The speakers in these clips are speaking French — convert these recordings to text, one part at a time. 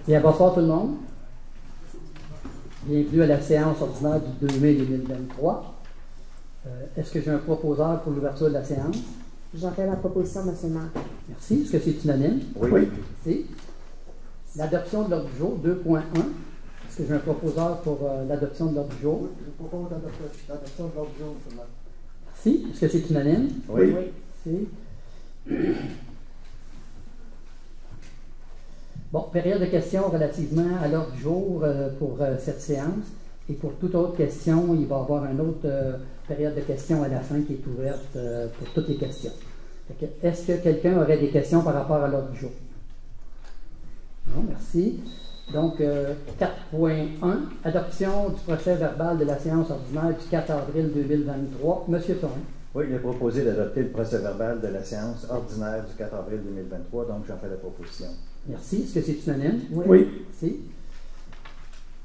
Bien, bonsoir tout le monde. Bienvenue à la séance ordinaire du 2 mai 2023. Est-ce que j'ai un proposeur pour l'ouverture de la séance? J'en fais la proposition, M. le maire. Merci. Est-ce que c'est unanime? Oui. Merci. L'adoption de l'ordre du jour, 2.1. Est-ce que j'ai un proposeur pour l'adoption de l'ordre du jour? Oui, je propose l'adoption de l'ordre du jour, M. le maire. Merci. Est-ce que c'est unanime? Oui. Merci. Bon, période de questions relativement à l'ordre du jour pour cette séance. Et pour toute autre question, il va y avoir une autre période de questions à la fin qui est ouverte pour toutes les questions. Est-ce que quelqu'un aurait des questions par rapport à l'ordre du jour? Non, merci. Donc, 4.1, adoption du procès verbal de la séance ordinaire du 4 avril 2023. Monsieur Thorne. Oui, il est proposé d'adopter le procès verbal de la séance ordinaire du 4 avril 2023, donc j'en fais la proposition. Merci. Est-ce que c'est unanime? Oui. Merci.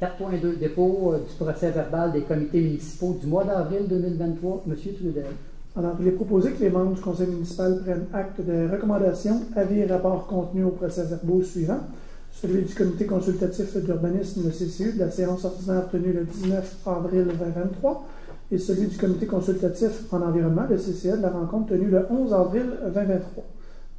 4.2, dépôt du procès verbal des comités municipaux du mois d'avril 2023. Monsieur Trudel. Alors, il est proposé que les membres du conseil municipal prennent acte des recommandations, avis et rapports contenus au procès-verbaux suivant. Celui du comité consultatif d'urbanisme, le CCU, de la séance ordinaire tenue le 19 avril 2023, et celui du comité consultatif en environnement, le CCE, de la rencontre tenue le 11 avril 2023.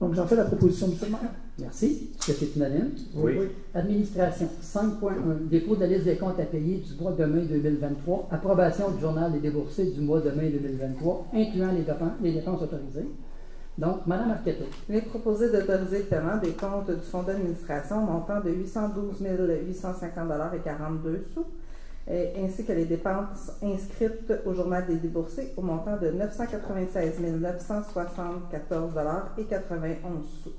Donc, j'en fais la proposition, M. le maire. Merci. Est-ce que c'est unanime? Oui. Administration, 5.1, dépôt de la liste des comptes à payer du mois de mai 2023, approbation du journal des déboursés du mois de mai 2023, incluant les dépenses autorisées. Donc, Mme Arquetto. Il est proposé d'autoriser le paiement des comptes du fonds d'administration montant de 812 850 et 42 sous, ainsi que les dépenses inscrites au journal des déboursés au montant de 996 974 et 91 sous.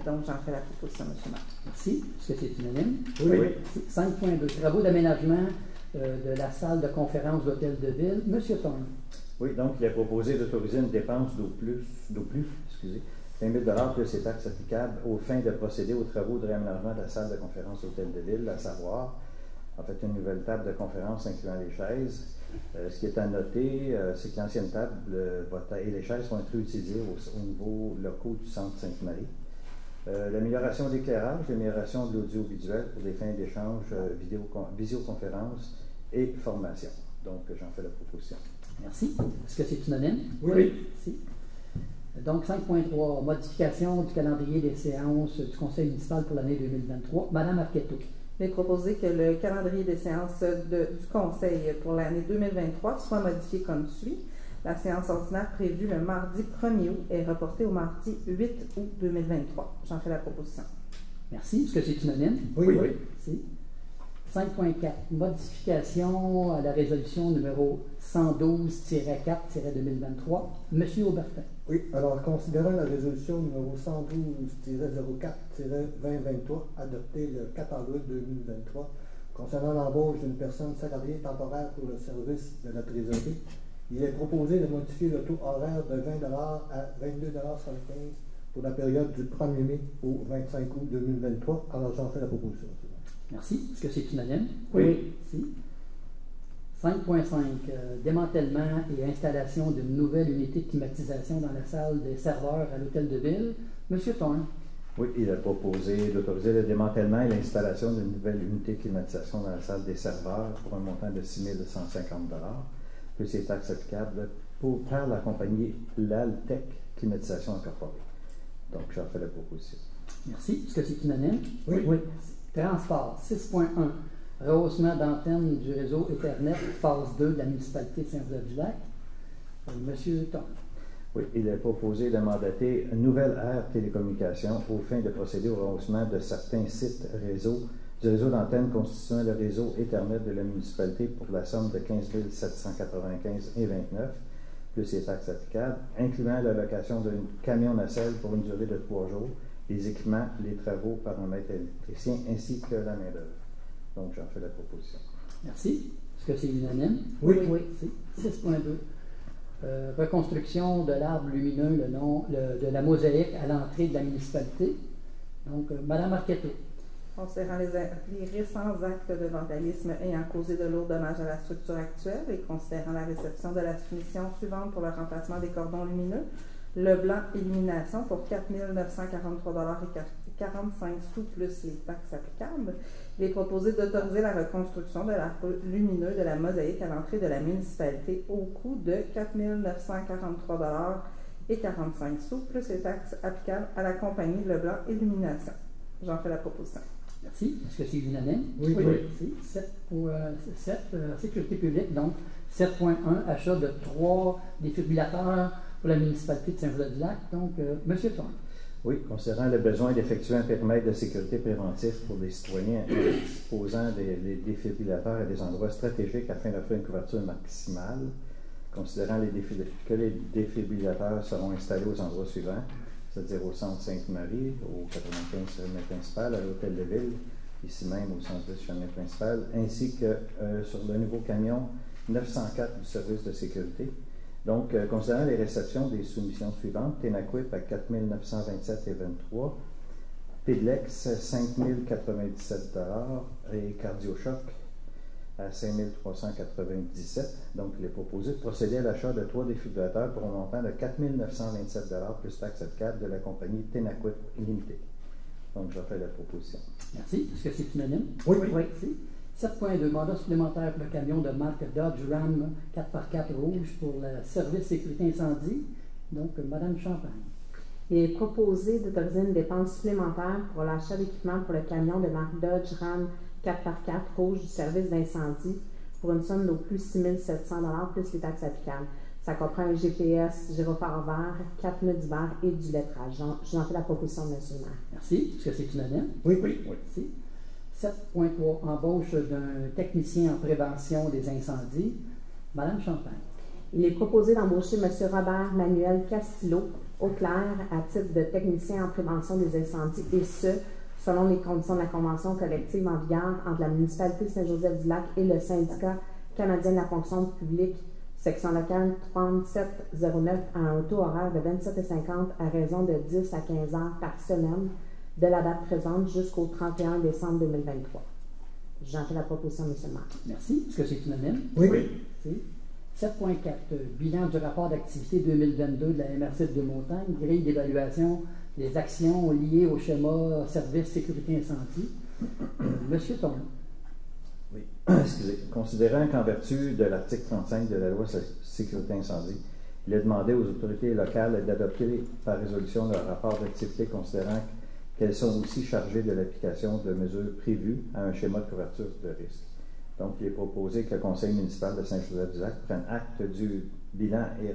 Donc, j'en fais la proposition, M. le maire. Merci. Est-ce que c'est unanime? Oui. 5.2, travaux d'aménagement de la salle de conférence de l'Hôtel de Ville. M. Thorne. Oui, donc il est proposé d'autoriser une dépense d'au plus, 20 000 plus ses taxes applicables aux fins de procéder aux travaux de réaménagement de la salle de conférence Hôtel de Ville, à savoir, en fait, une nouvelle table de conférence incluant les chaises. Ce qui est à noter, c'est que l'ancienne table et les chaises vont être réutilisées au niveau locaux du centre Sainte-Marie. L'amélioration de l'éclairage, l'amélioration de l'audiovisuel pour des fins d'échange, visioconférence et formation. Donc, j'en fais la proposition. Merci. Est-ce que c'est unanime? Oui. Merci. Donc, 5.3, modification du calendrier des séances du conseil municipal pour l'année 2023. Mme Arquetto. Il est proposé que le calendrier des séances du conseil pour l'année 2023 soit modifié comme suit. La séance ordinaire prévue le mardi 1er août est reportée au mardi 8 août 2023. J'en fais la proposition. Merci. Est-ce que c'est unanime? Oui. Merci. 5.4, modification à la résolution numéro 112-4-2023. Monsieur Aubertin. Oui, alors, considérant la résolution numéro 112-04-2023, adoptée le 4 avril 2023, concernant l'embauche d'une personne salariée temporaire pour le service de la trésorerie, il est proposé de modifier le taux horaire de 20 à 22,75 pour la période du 1er mai au 25 août 2023. Alors, j'en fais la proposition. Merci. Est-ce que c'est unanime? Oui. Merci. 5.5, démantèlement et installation d'une nouvelle unité de climatisation dans la salle des serveurs à l'Hôtel de Ville. Monsieur Thorne. Oui, il est proposé d'autoriser le démantèlement et l'installation d'une nouvelle unité de climatisation dans la salle des serveurs pour un montant de 6 150 plus les taxes applicables par la compagnie Laltec Climatisation Incorporée. Donc, j'en fais la proposition. Merci. Est-ce que c'est unanime? Oui. Transport, 6.1, rehaussement d'antenne du réseau Ethernet, phase 2 de la municipalité de Saint-Joseph-du-Lac. Monsieur Thorne. Oui, il est proposé de mandater une nouvelle aire télécommunication aux fins de procéder au rehaussement de certains sites du réseau d'antenne constituant le réseau Ethernet de la municipalité pour la somme de 15 795,29 plus les taxes applicables, incluant la location d'un camion nacelle pour une durée de 3 jours, les équipements, les travaux par un maître électricien ainsi que la main-d'œuvre. Donc, j'en fais la proposition. Merci. Est-ce que c'est unanime? Oui. 6.2. Reconstruction de l'arbre lumineux le long de la mosaïque à l'entrée de la municipalité. Donc, Mme Arquetto. Considérant les récents actes de vandalisme ayant causé de lourds dommages à la structure actuelle et considérant la réception de la soumission suivante pour le remplacement des cordons lumineux, Leblanc Illumination pour 4 943,45 plus les taxes applicables. Il est proposé d'autoriser la reconstruction de l'arc lumineux de la mosaïque à l'entrée de la municipalité au coût de 4 943,45 plus les taxes applicables à la compagnie Leblanc Illumination. J'en fais la proposition. Merci. Est-ce que c'est unanime? Oui. Merci. 7 pour sécurité publique, donc 7.1, achat de 3 défibrillateurs pour la municipalité de Saint-Joseph-du-Lac. Donc, M. Thorne. Oui, concernant le besoin d'effectuer un périmètre de sécurité préventif pour les citoyens disposant des défibrillateurs à des endroits stratégiques afin d'offrir une couverture maximale, considérant que les défibrillateurs seront installés aux endroits suivants, c'est-à-dire au centre Sainte-Marie, au 95 chemin principal, à l'hôtel de ville, ici même au centre 10 chemin principal, ainsi que sur le nouveau camion 904 du service de sécurité. Donc, considérant les réceptions des soumissions suivantes, Ténaquip à 4 927,23 Pidlex 5 097 et Cardiochoc à 5 397. Donc, il est proposé de procéder à l'achat de 3 défibrillateurs pour un montant de 4 927 plus taxes applicables de la compagnie Ténaquip Limitée. Donc, je fais la proposition. Merci. Est-ce que c'est unanime? Oui. Merci. 7.2, mandat supplémentaire pour le camion de marque Dodge Ram 4x4 rouge pour le service sécurité incendie. Donc, Mme Champagne. Il est proposé d'autoriser une dépense supplémentaire pour l'achat d'équipement pour le camion de marque Dodge Ram 4x4 rouge du service d'incendie pour une somme d'au plus 6 700 plus les taxes applicables. Ça comprend un GPS, gyrophare vert, 4 pneus d'hiver et du lettrage. J'en fais la proposition de M. le maire. Merci. Est-ce que c'est unanime? Oui. Merci. 7.3, embauche d'un technicien en prévention des incendies. Mme Champagne. Il est proposé d'embaucher M. Robert Manuel Castillo, au clair, à titre de technicien en prévention des incendies, et ce, selon les conditions de la convention collective en vigueur entre la municipalité de Saint-Joseph-du-Lac et le syndicat canadien de la fonction publique, section locale 3709, à un taux horaire de 27,50 à raison de 10 à 15 heures par semaine, de la date présente jusqu'au 31 décembre 2023. J'en fais la proposition, M. le maire. Merci. Est-ce que c'est unanime? Oui. Merci. 7.4, bilan du rapport d'activité 2022 de la MRC de Montagne, grille d'évaluation des actions liées au schéma service sécurité incendie. Monsieur Thorne. Oui, excusez. Considérant qu'en vertu de l'article 35 de la loi sécurité incendie, il est demandé aux autorités locales d'adopter par résolution leur rapport d'activité considérant qu'elles sont aussi chargées de l'application de mesures prévues à un schéma de couverture de risque. Donc, il est proposé que le Conseil municipal de Saint-Joseph-du-Lac prenne acte du bilan et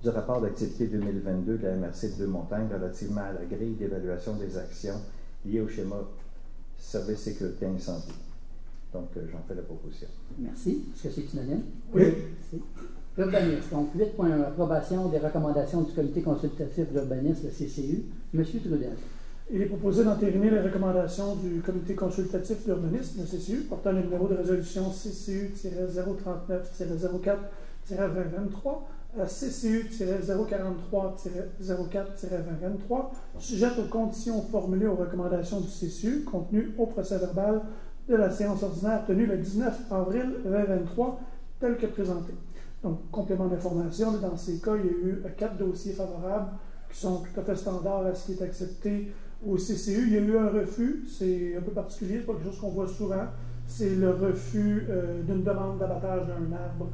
du rapport d'activité 2022 de la MRC de Deux-Montagnes relativement à la grille d'évaluation des actions liées au schéma service sécurité incendie. Donc, j'en fais la proposition. Merci. Est-ce que c'est unanime? Oui. Merci. Urbanisme. Donc, 8.1, approbation des recommandations du comité consultatif d'urbanisme, le CCU. Monsieur Trudel. Il est proposé d'entériner les recommandations du comité consultatif d'urbanisme, le CCU, portant le numéro de résolution CCU-039-04-2023 à CCU-043-04-2023, sujette aux conditions formulées aux recommandations du CCU contenues au procès-verbal de la séance ordinaire tenue le 19 avril 2023, tel que présenté. Donc, complément d'information, dans ces cas, il y a eu 4 dossiers favorables qui sont tout à fait standards à ce qui est accepté au CCU. Il y a eu un refus, c'est un peu particulier, c'est pas quelque chose qu'on voit souvent. C'est le refus d'une demande d'abattage d'un arbre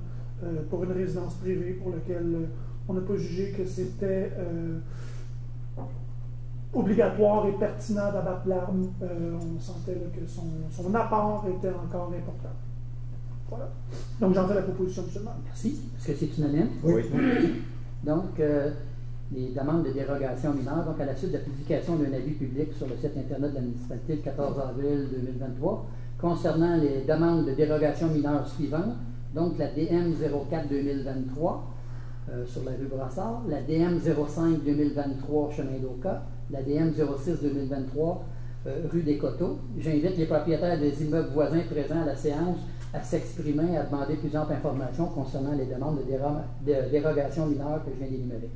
pour une résidence privée pour lequel on n'a pas jugé que c'était obligatoire et pertinent d'abattre l'arbre. On sentait là, que son apport était encore important. Voilà. Donc j'en fais la proposition seulement. Merci. Est-ce que c'est unanime? Oui. Donc, les demandes de dérogation mineure, donc à la suite de la publication d'un avis public sur le site Internet de la municipalité le 14 avril 2023, concernant les demandes de dérogation mineure suivantes, donc la DM 04-2023 sur la rue Brassard, la DM 05-2023 chemin d'Oka, la DM 06-2023 rue des Coteaux. J'invite les propriétaires des immeubles voisins présents à la séance à s'exprimer, à demander plusieurs informations concernant les demandes de dérogation mineure que je viens d'énumérer.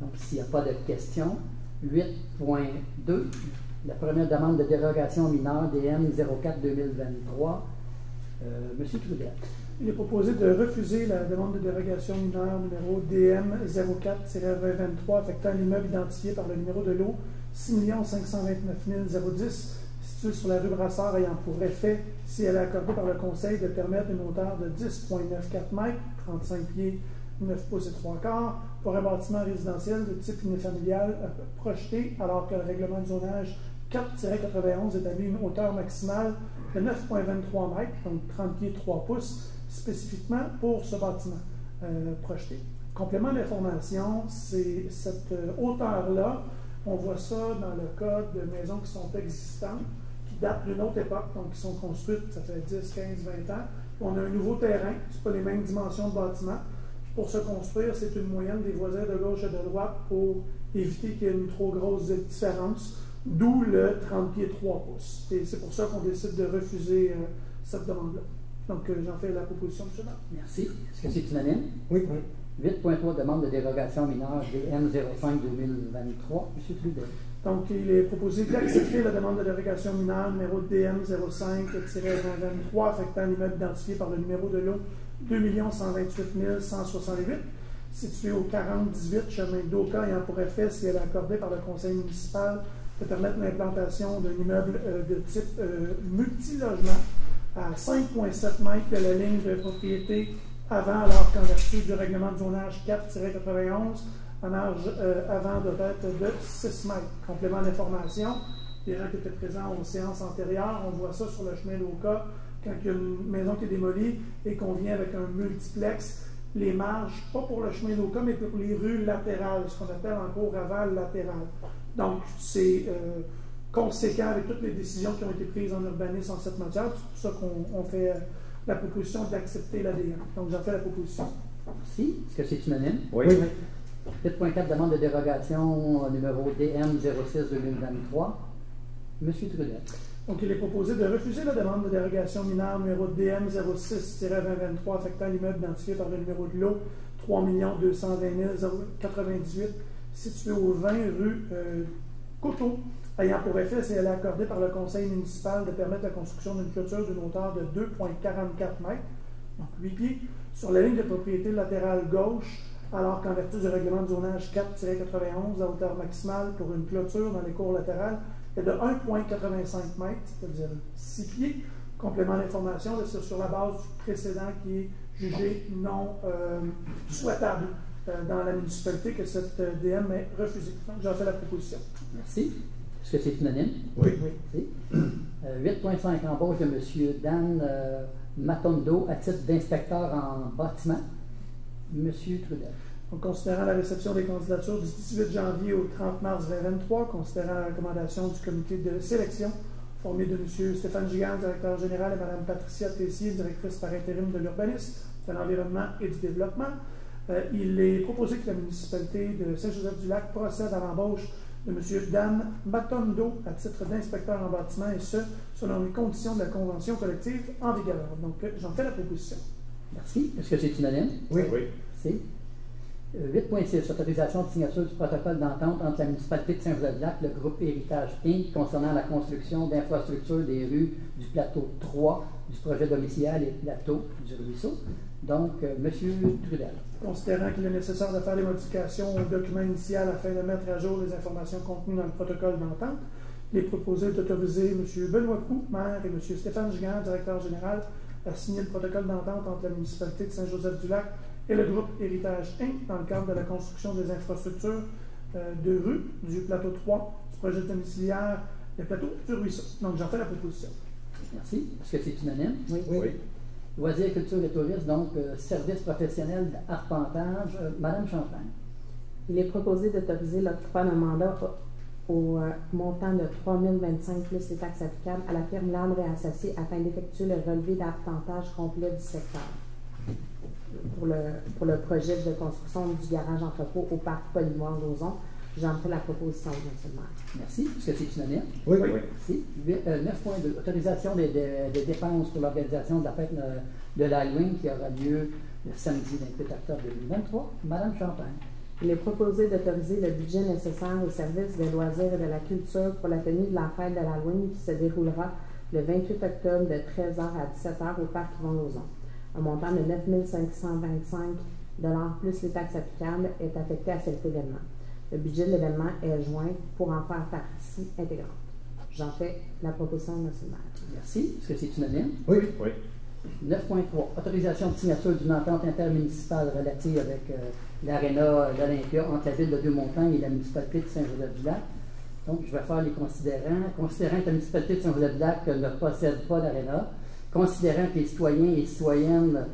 Donc, s'il n'y a pas de questions, 8.2, la première demande de dérogation mineure DM 04-2023, M. Trudel. Il est proposé de refuser la demande de dérogation mineure numéro DM 04-2023 affectant l'immeuble identifié par le numéro de lot 6 529 010 situé sur la rue Brassard ayant pour effet, si elle est accordée par le Conseil, de permettre une hauteur de 10,94 mètres, 35 pieds, 9 pouces et 3 quarts, pour un bâtiment résidentiel de type unifamilial projeté, alors que le règlement de zonage 4-91 établit une hauteur maximale de 9,23 mètres, donc 30 pieds 3 pouces, spécifiquement pour ce bâtiment projeté. Complément d'information, c'est cette hauteur-là, on voit ça dans le code de maisons qui sont existantes, qui datent d'une autre époque, donc qui sont construites, ça fait 10, 15, 20 ans. On a un nouveau terrain, ce pas les mêmes dimensions de bâtiment. Pour se construire, c'est une moyenne des voisins de gauche et de droite pour éviter qu'il y ait une trop grosse différence, d'où le 30 pieds 3 pouces. Et c'est pour ça qu'on décide de refuser cette demande-là. Donc, j'en fais la proposition, M. Maire. Merci. Est-ce que c'est unanime? Oui. 8.3, demande de dérogation mineure DM 05-2023. M. Trudel. Donc, il est proposé d'accepter la demande de dérogation mineure numéro DM 05-2023 affectant l'immeuble identifié par le numéro de lot 2 128 168, situé au 4018 chemin d'Oka, ayant pour effet, si elle est accordée par le conseil municipal, de permettre l'implantation d'un immeuble de type multilogement à 5,7 mètres de la ligne de propriété avant, alors qu'en vertu du règlement de zonage 4-91, en marge avant doit être de 6 mètres. Complément d'information, les gens qui étaient présents aux séances antérieures, on voit ça sur le chemin d'Oka, quand il y a une maison qui est démolie et qu'on vient avec un multiplex, les marges, pas pour le chemin d'Oka, mais pour les rues latérales, ce qu'on appelle en cours aval latéral. Donc, c'est conséquent avec toutes les décisions qui ont été prises en urbanisme en cette matière. C'est pour ça qu'on fait la proposition d'accepter l'ADN. Donc, j'en fais la proposition. Merci. Est-ce que c'est unanime? Oui. 8.4, demande de dérogation numéro DM 06-2023. M. Trudel. Donc, il est proposé de refuser la demande de dérogation mineure numéro DM 06-2023 affectant l'immeuble identifié par le numéro de lot 3 220 098 situé au 20 rue Coteau, ayant pour effet, si elle est accordée par le conseil municipal, de permettre la construction d'une clôture d'une hauteur de 2,44 mètres, donc 8 pieds, sur la ligne de propriété latérale gauche, alors qu'en vertu du règlement de zonage 4-91, la hauteur maximale pour une clôture dans les cours latérales est de 1,85 mètres, c'est-à-dire 6 pieds. Complément d'information, c'est sur la base du précédent qui est jugé non souhaitable dans la municipalité que cette DM est refusée. Donc, j'en fais la proposition. Merci. Est-ce que c'est unanime? Oui. Merci. 8.5, embauche de M. Dan Matondo à titre d'inspecteur en bâtiment. M. Trudel. Donc, considérant la réception des candidatures du 18 janvier au 30 mars 2023, considérant la recommandation du comité de sélection formé de M. Stéphane Gigant, directeur général, et Mme Patricia Tessier, directrice par intérim de l'urbanisme, de l'environnement et du développement, il est proposé que la municipalité de Saint-Joseph-du-Lac procède à l'embauche de M. Dan Matondo à titre d'inspecteur en bâtiment, et ce, selon les conditions de la convention collective en vigueur. Donc, j'en fais la proposition. Merci. Est-ce que c'est unanime? Oui. Merci. 8.6, autorisation de signature du protocole d'entente entre la municipalité de Saint-Joseph-du-Lac et le groupe Héritage Inc. concernant la construction d'infrastructures des rues du plateau 3 du projet domicilial et plateau du ruisseau. Donc, M. Trudel. Considérant qu'il est nécessaire de faire des modifications au document initial afin de mettre à jour les informations contenues dans le protocole d'entente, il est proposé d'autoriser M. Benoît Proux, maire, et M. Stéphane Gigant, directeur général, à signer le protocole d'entente entre la municipalité de Saint-Joseph-du-Lac et le groupe Héritage Inc. dans le cadre de la construction des infrastructures de rue du plateau 3 du projet domiciliaire des plateaux du ruisseau. Donc, j'en fais la proposition. Merci. Est-ce que c'est unanime? Oui. Loisirs, culture et tourisme, donc service professionnel d'arpentage. Madame Champagne. Il est proposé d'autoriser l'octroi d'un mandat au montant de 3 025 plus les taxes applicables à la firme Lambre et Associés afin d'effectuer le relevé d'arpentage complet du secteur pour le projet de construction du garage entrepôt au parc Polymore Lauson. J'en fais la proposition, M. le maire. Merci. Est-ce que c'est unanime? Oui. Merci. 9.2, autorisation des dépenses pour l'organisation de la fête de l'Halloween qui aura lieu le samedi 28 octobre 2023. Madame Champagne. Il est proposé d'autoriser le budget nécessaire au service des loisirs et de la culture pour la tenue de la fête de l'Halloween qui se déroulera le 28 octobre de 13h à 17h au parc Yvon Lauzon. Un montant de 9 525 plus les taxes applicables est affecté à cet événement. Le budget de l'événement est joint pour en faire partie intégrante. J'en fais la proposition, M. le maire. Merci. Est-ce que c'est unanime? Oui. Oui. 9.3. Autorisation de signature d'une entente intermunicipale relative avec l'aréna d'Olympia entre la ville de Deux-Montagnes et la municipalité de Saint-Joseph-du-Lac. Donc, je vais faire les considérants. Considérant que la municipalité de Saint-Joseph-du-Lac ne possède pas d'aréna, considérant que les citoyens et citoyennes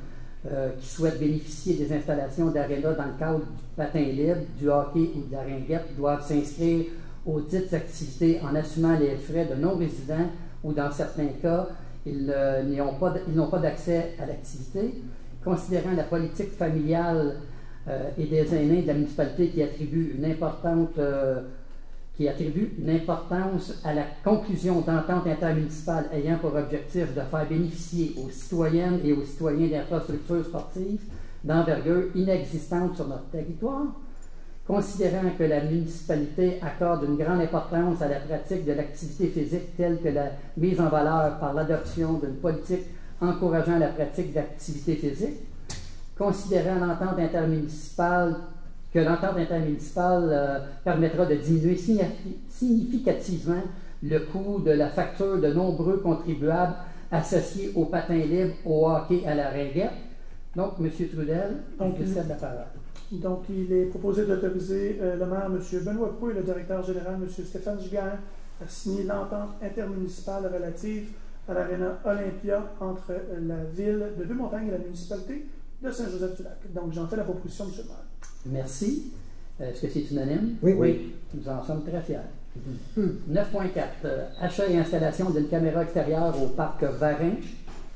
qui souhaitent bénéficier des installations d'aréna dans le cadre du patin libre, du hockey ou de la ringuette doivent s'inscrire aux dites activités en assumant les frais de non-résidents ou, dans certains cas, ils n'ont pas d'accès à l'activité. Considérant la politique familiale et des aînés de la municipalité qui attribue une importance à la conclusion d'ententes intermunicipales ayant pour objectif de faire bénéficier aux citoyennes et aux citoyens d'infrastructures sportives d'envergure inexistantes sur notre territoire, considérant que la municipalité accorde une grande importance à la pratique de l'activité physique telle que la mise en valeur par l'adoption d'une politique encourageant la pratique d'activité physique, considérant que l'entente intermunicipale permettra de diminuer significativement le coût de la facture de nombreux contribuables associés au patin libre, au hockey, à la ringuette. Donc, M. Trudel, je vous cède la parole. Donc, il est proposé d'autoriser le maire, M. Benoît Proulx, et le directeur général, M. Stéphane Giguère, à signer l'entente intermunicipale relative à l'aréna Olympia entre la ville de Deux-Montagnes et la municipalité de Saint-Joseph-du-Lac. Donc, j'en fais la proposition, M. le maire. Merci. Est-ce que c'est unanime? Oui. Nous en sommes très fiers. 9.4. Achat et installation d'une caméra extérieure au parc Varin.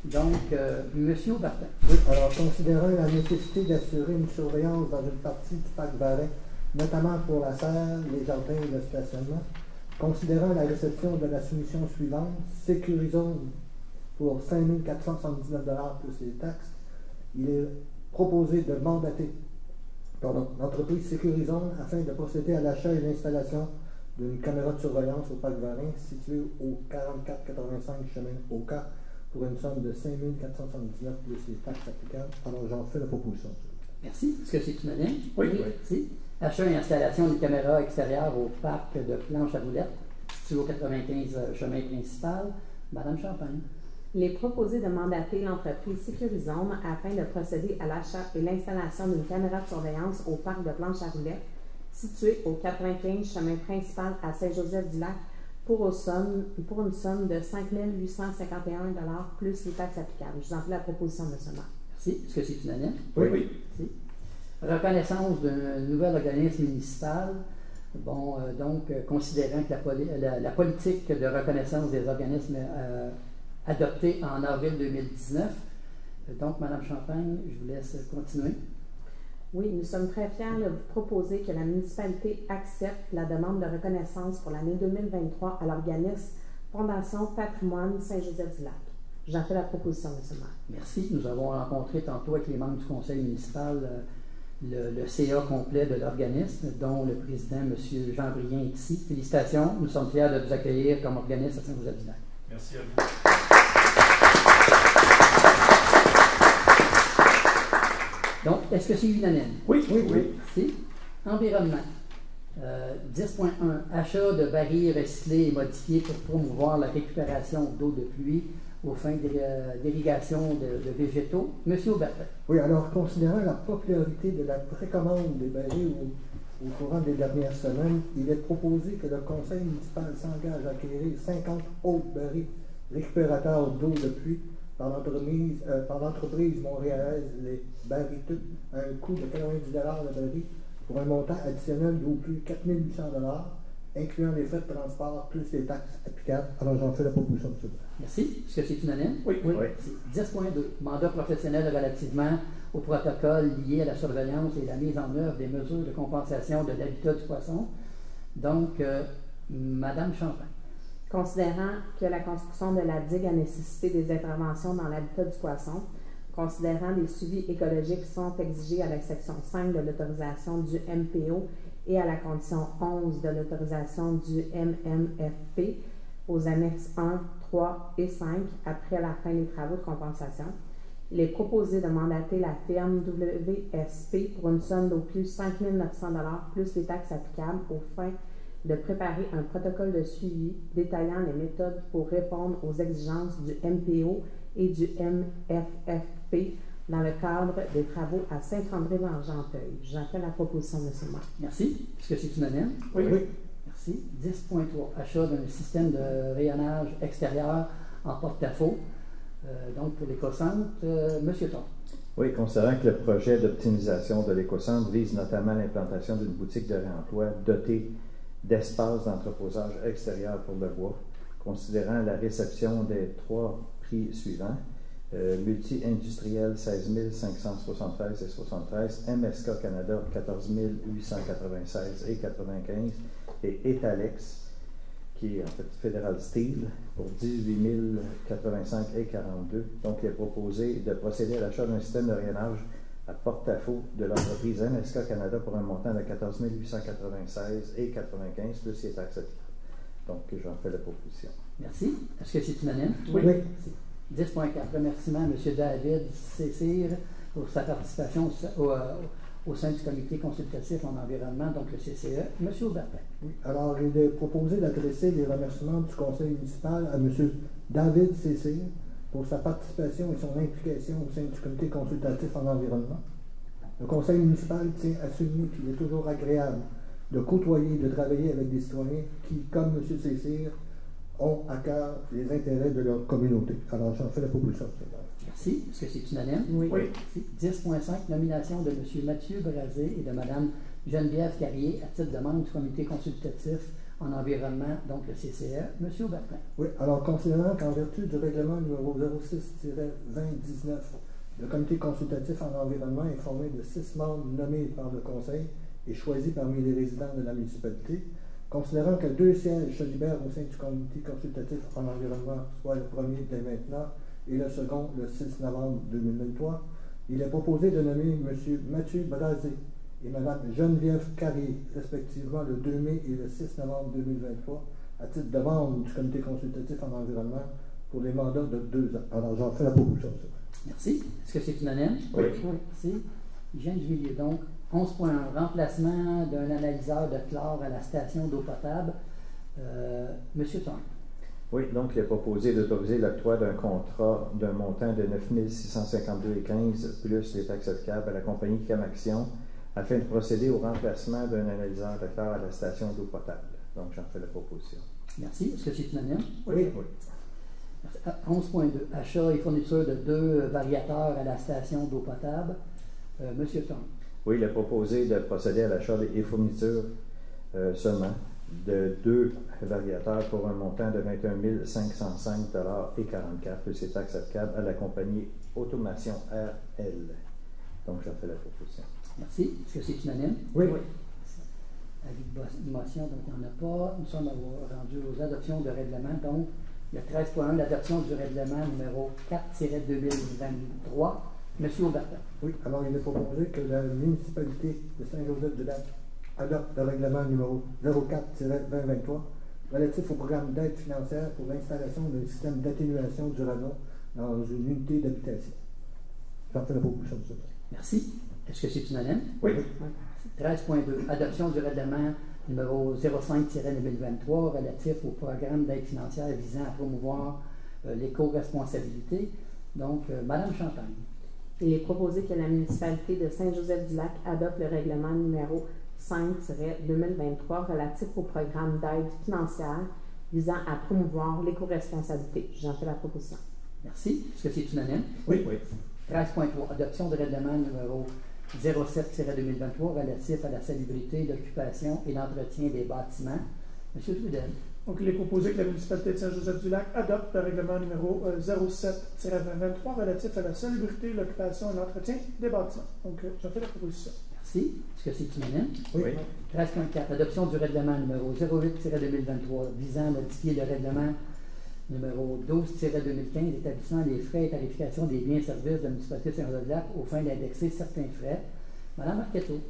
Donc, M. Aubertin. Oui, alors considérant la nécessité d'assurer une surveillance dans une partie du parc Varin, notamment pour la serre, les jardins et le stationnement, considérant la réception de la soumission suivante, Sécurizone pour 5 479 plus les taxes, il est proposé de mandater l'entreprise Sécurizone afin de procéder à l'achat et l'installation d'une caméra de surveillance au parc Varin située au 4485 chemin Oka pour une somme de 5 479 plus les taxes applicables. Alors, j'en fais la proposition. Merci. Est-ce que c'est unanime? Oui. Merci. Achat et installation d'une caméra extérieure au parc de Planche à Roulettes, situé au 95 chemin principal. Madame Champagne. Il est proposé de mandater l'entreprise Sécurizone afin de procéder à l'achat et l'installation d'une caméra de surveillance au parc de Planche à Roulettes, situé au 95 chemin principal à Saint-Joseph-du-Lac, pour une somme de 5 851 plus les taxes applicables. Je vous en fais la proposition, M. le maire. Merci. Est-ce que c'est unanime? Oui. Merci. Reconnaissance d'un nouvel organisme municipal. Bon, considérant que la politique de reconnaissance des organismes adoptée en avril 2019. Donc, Mme Champagne, je vous laisse continuer. Oui, nous sommes très fiers de vous proposer que la municipalité accepte la demande de reconnaissance pour l'année 2023 à l'organisme Fondation Patrimoine Saint-Joseph-du-Lac. J'en fais la proposition, M. le maire. Merci. Nous avons rencontré tantôt avec les membres du conseil municipal le CA complet de l'organisme, dont le président, M. Jean Brien, est ici. Félicitations. Nous sommes fiers de vous accueillir comme organisme à Saint-Joseph-du-Lac. Merci à vous. Donc, est-ce que c'est unanime? Oui. Merci. Environnement. 10.1. Achat de barils recyclés et modifiés pour promouvoir la récupération d'eau de pluie aux fins d'irrigation de végétaux. Monsieur Aubertin. Oui, alors, considérant la popularité de la précommande des barils au courant des dernières semaines, il est proposé que le conseil municipal s'engage à acquérir 50 autres barils récupérateurs d'eau de pluie par l'entreprise montréalaise Les Barriteux à un coût de 90 $ le baril pour un montant additionnel d'au plus 4 800 $, incluant les frais de transport plus les taxes applicables. Alors, j'en fais la proposition de ça. Merci. Est-ce que c'est unanime? Oui. 10.2. Mandat professionnel relativement au protocole lié à la surveillance et la mise en œuvre des mesures de compensation de l'habitat du poisson. Donc, Madame Champagne. Considérant que la construction de la digue a nécessité des interventions dans l'habitat du poisson, considérant les suivis écologiques sont exigés à la section 5 de l'autorisation du MPO et à la condition 11 de l'autorisation du MMFP aux annexes 1, 3 et 5 après la fin des travaux de compensation, Il est proposé de mandater la firme WSP pour une somme d'au plus 5 900 $ plus les taxes applicables aux fins de préparer un protocole de suivi détaillant les méthodes pour répondre aux exigences du MPO et du MFFP dans le cadre des travaux à Saint-André-dans-Argenteuil. J'en fais la proposition, M. le maire. Merci. Est-ce que c'est unanime? Oui. Merci. 10.3. Achat d'un système de rayonnage extérieur en porte-à-faux. Donc, pour l'éco-centre, M. Thorne. Oui, considérant que le projet d'optimisation de l'éco-centre vise notamment l'implantation d'une boutique de réemploi dotée d'espaces d'entreposage extérieur pour le bois, considérant la réception des 3 prix suivants, multi-industriel 16 573 et 73, MSK Canada 14 896 et 95 et Etalex, qui est en fait Fédéral Steel, pour 18 085 et 42. Donc, il est proposé de procéder à l'achat d'un système de rayonnage à porte-à-faux de l'entreprise MSK Canada pour un montant de 14 896 et 95, plus les taxes applicables. Donc, j'en fais la proposition. Merci. Est-ce que c'est unanime? Oui. 10.4. Remerciement à M. David Cécile pour sa participation au sein du comité consultatif en environnement, donc le CCE. M. Aubertin. Oui. Alors, il est proposé d'adresser les remerciements du conseil municipal à M. David Cécile pour sa participation et son implication au sein du comité consultatif en environnement. Le conseil municipal tient à souligner qu'il est toujours agréable de côtoyer, de travailler avec des citoyens qui, comme M. Cécile, ont à cœur les intérêts de leur communauté. Alors, j'en fais la proposition. Merci. Est-ce que c'est unanime? Oui. Merci. 10.5. Nomination de M. Mathieu Brazé et de Mme Geneviève Carrier à titre de membre du comité consultatif en environnement, donc le CCE. M. Aubertin. Oui, alors considérant qu'en vertu du règlement numéro 06-2019, le comité consultatif en environnement est formé de 6 membres nommés par le conseil et choisis parmi les résidents de la municipalité, considérant que 2 sièges se libèrent au sein du comité consultatif en environnement, soit le premier dès maintenant et le second le 6 novembre 2023, il est proposé de nommer M. Mathieu Brazé et Mme Geneviève Carrier, respectivement le 2 mai et le 6 novembre 2023, à titre de membre du comité consultatif en environnement pour les mandats de 2 ans. Alors, j'en fais la proposition. Merci. Est-ce que c'est unanime? Oui. Merci. Hygiène du milieu. Donc, 11.1. Remplacement d'un analyseur de chlore à la station d'eau potable. M. Thorne. Oui, donc il est proposé d'autoriser l'octroi d'un contrat d'un montant de 9 652,15 plus les taxes applicables à la compagnie Camaction afin de procéder au remplacement d'un analyseur de chlore à la station d'eau potable. Donc, j'en fais la proposition. Merci. Est-ce que c'est unanime? Oui. 11.2. Achat et fourniture de 2 variateurs à la station d'eau potable. M. Thorne. Oui, il est proposé de procéder à l'achat et fourniture seulement de 2 variateurs pour un montant de 21 505 et 44 plus les taxes applicables à la compagnie Automation RL. Donc, j'en fais la proposition. Merci. Est-ce que c'est unanime? Oui. Avis de motion, donc il n'y en a pas. Nous sommes rendus aux adoptions de règlement. Donc, le 13.1, l'adoption du règlement numéro 4-2023. M. Aubertin. Oui, alors il est proposé que la municipalité de Saint-Joseph-du-Lac adopte le règlement numéro 04-2023 relatif au programme d'aide financière pour l'installation d'un système d'atténuation du radon dans une unité d'habitation. J'en fais la proposition de ça. Merci. Est-ce que c'est unanime? Oui. 13.2. Adoption du règlement numéro 05-2023 relatif au programme d'aide financière visant à promouvoir l'éco-responsabilité. Donc, Mme Champagne. Il est proposé que la municipalité de Saint-Joseph-du-Lac adopte le règlement numéro 5-2023 relatif au programme d'aide financière visant à promouvoir l'éco-responsabilité. J'en fais la proposition. Merci. Est-ce que c'est unanime? Oui. 13.3. Adoption du règlement numéro 07-2023 relatif à la salubrité, l'occupation et l'entretien des bâtiments. M. Trudel. Donc, il est proposé que la municipalité de Saint-Joseph-du-Lac adopte le règlement numéro 07-2023 relatif à la salubrité, l'occupation et l'entretien des bâtiments. Donc, j'en fais la proposition. Merci. Est-ce que c'est unanime? Oui. 13.4. Adoption du règlement numéro 08-2023 visant à modifier le règlement numéro 12-2015 établissant les frais et tarifications des biens et services de la municipalité de Saint-Joseph-du-Lac aux fins d'indexer certains frais. Mme Marquetteau.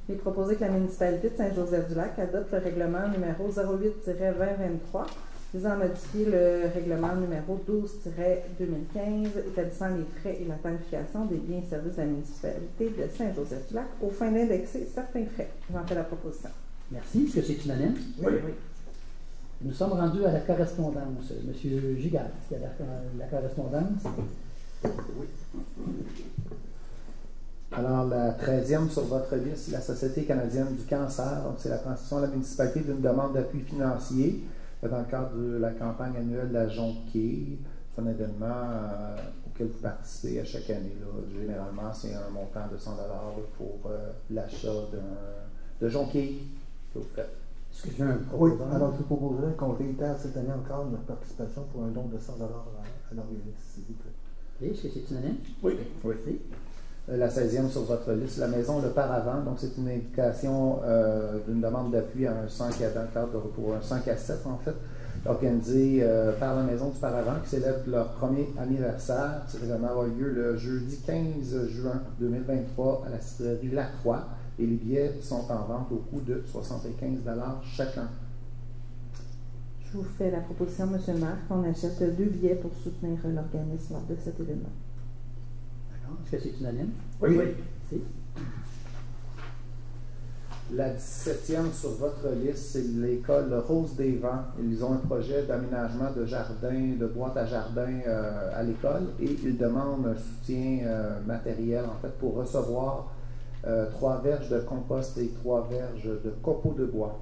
Il est proposé que la municipalité de Saint-Joseph-du-Lac adopte le règlement numéro 08-2023 visant à modifier le règlement numéro 12-2015 établissant les frais et la tarification des biens et services de la municipalité de Saint-Joseph-du-Lac aux fins d'indexer certains frais. J'en fais la proposition. Merci. Est-ce que c'est unanime? Oui. Nous sommes rendus à la correspondance. Monsieur Gigard, est-ce qu'il y a la correspondance? Oui. Alors, la 13e sur votre liste, la Société canadienne du cancer. Donc, c'est la transmission à la municipalité d'une demande d'appui financier dans le cadre de la campagne annuelle de la Jonquille. C'est un événement auquel vous participez à chaque année. Là. Généralement, c'est un montant de 100 $ pour l'achat de Jonquille que vous faites. Est-ce que j'ai un Oui, proposant? alors je proposerais qu'on réitère cette année encore notre participation pour un don de 100 $ à l'organisme, s'il vous plaît. Okay. Est-ce que c'est unanime? Oui. Merci. La 16e sur votre liste, la maison Le Paravent. Donc, c'est une indication d'une demande d'appui à un 5 à pour un 5 à 7, en fait, organisé par la maison du Paravent, qui célèbre leur premier anniversaire. Cet événement aura lieu le jeudi 15 juin 2023 à la cidrerie Lacroix. Et les billets sont en vente au coût de 75 $ chacun. Je vous fais la proposition, M. le maire, qu'on achète 2 billets pour soutenir l'organisme lors de cet événement. D'accord. Est-ce que c'est unanime? Oui. Merci. La 17e sur votre liste, c'est l'école Rose des Vents. Ils ont un projet d'aménagement de jardin, de boîte à jardin à l'école et ils demandent un soutien matériel, en fait, pour recevoir 3 verges de compost et 3 verges de copeaux de bois.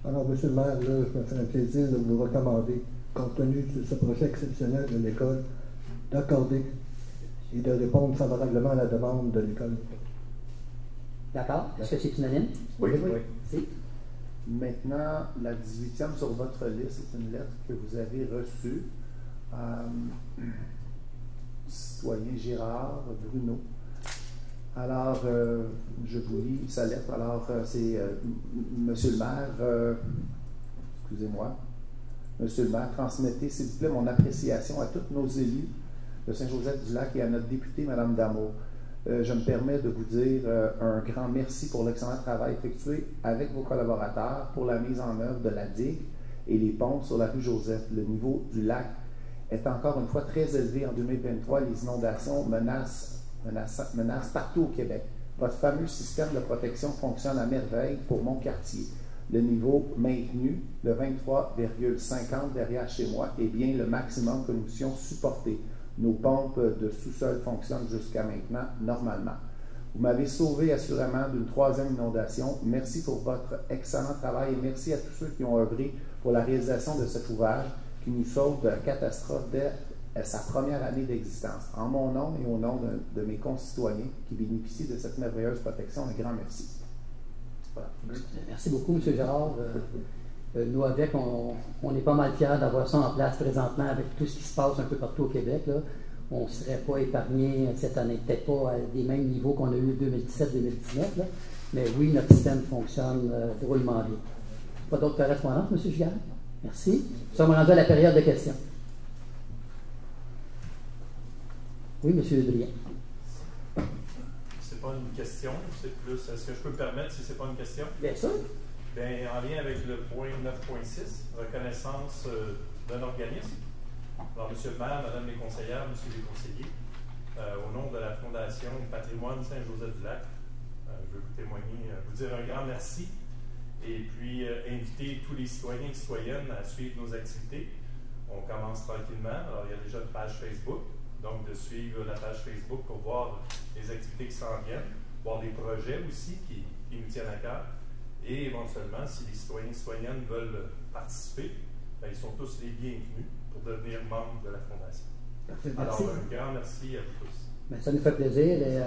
Alors, M. le maire, là, je me fais un plaisir de vous recommander, compte tenu de ce projet exceptionnel de l'école, d'accorder et de répondre favorablement à la demande de l'école. D'accord. Est-ce que c'est unanime? Oui. Merci. Maintenant, la 18e sur votre liste, c'est une lettre que vous avez reçue. Citoyen Gérard Bruno. Alors, je vous lis sa lettre. Alors, c'est Monsieur le maire, excusez-moi, Monsieur le maire, transmettez s'il vous plaît mon appréciation à tous nos élus de Saint-Joseph-du-Lac et à notre députée, Mme Damour. Je me permets de vous dire un grand merci pour l'excellent travail effectué avec vos collaborateurs pour la mise en œuvre de la digue et les ponts sur la rue Joseph. Le niveau du lac est encore une fois très élevé en 2023. Les inondations menacent partout au Québec. Votre fameux système de protection fonctionne à merveille pour mon quartier. Le niveau maintenu, le 23,50 derrière chez moi, est bien le maximum que nous puissions supporter. Nos pompes de sous-sol fonctionnent jusqu'à maintenant normalement. Vous m'avez sauvé assurément d'une 3e inondation. Merci pour votre excellent travail et merci à tous ceux qui ont œuvré pour la réalisation de cet ouvrage qui nous sauve de la catastrophe dès sa première année d'existence. En mon nom et au nom de mes concitoyens qui bénéficient de cette merveilleuse protection, un grand merci. Voilà. Merci beaucoup, M. Gérard. Nous, avec, on est pas mal fiers d'avoir ça en place présentement avec tout ce qui se passe un peu partout au Québec. Là. On ne serait pas épargné cette année, peut-être pas à des mêmes niveaux qu'on a eu 2017-2019, mais oui, notre système fonctionne drôlement bien. Pas d'autres correspondances, M. Gigard? Merci. Nous sommes rendus à la période de questions. Oui, M. Drian. C'est pas une question, c'est plus, est-ce que je peux me permettre si c'est pas une question? Bien sûr. Bien, en lien avec le point 9.6, reconnaissance d'un organisme. Alors, M. le maire, Mme les conseillères, M. les conseillers, au nom de la Fondation Patrimoine Saint-Joseph-du-Lac, je veux vous témoigner, vous dire un grand merci et puis inviter tous les citoyens et citoyennes à suivre nos activités. On commence tranquillement. Alors, il y a déjà une page Facebook. Donc, de suivre la page Facebook pour voir les activités qui s'en viennent, voir des projets aussi qui nous tiennent à cœur. Et éventuellement, si les citoyens et citoyennes veulent participer, bien, ils sont tous les bienvenus pour devenir membres de la Fondation. Parfait, alors, merci. un grand merci à vous tous. Bien, ça nous fait plaisir. Et,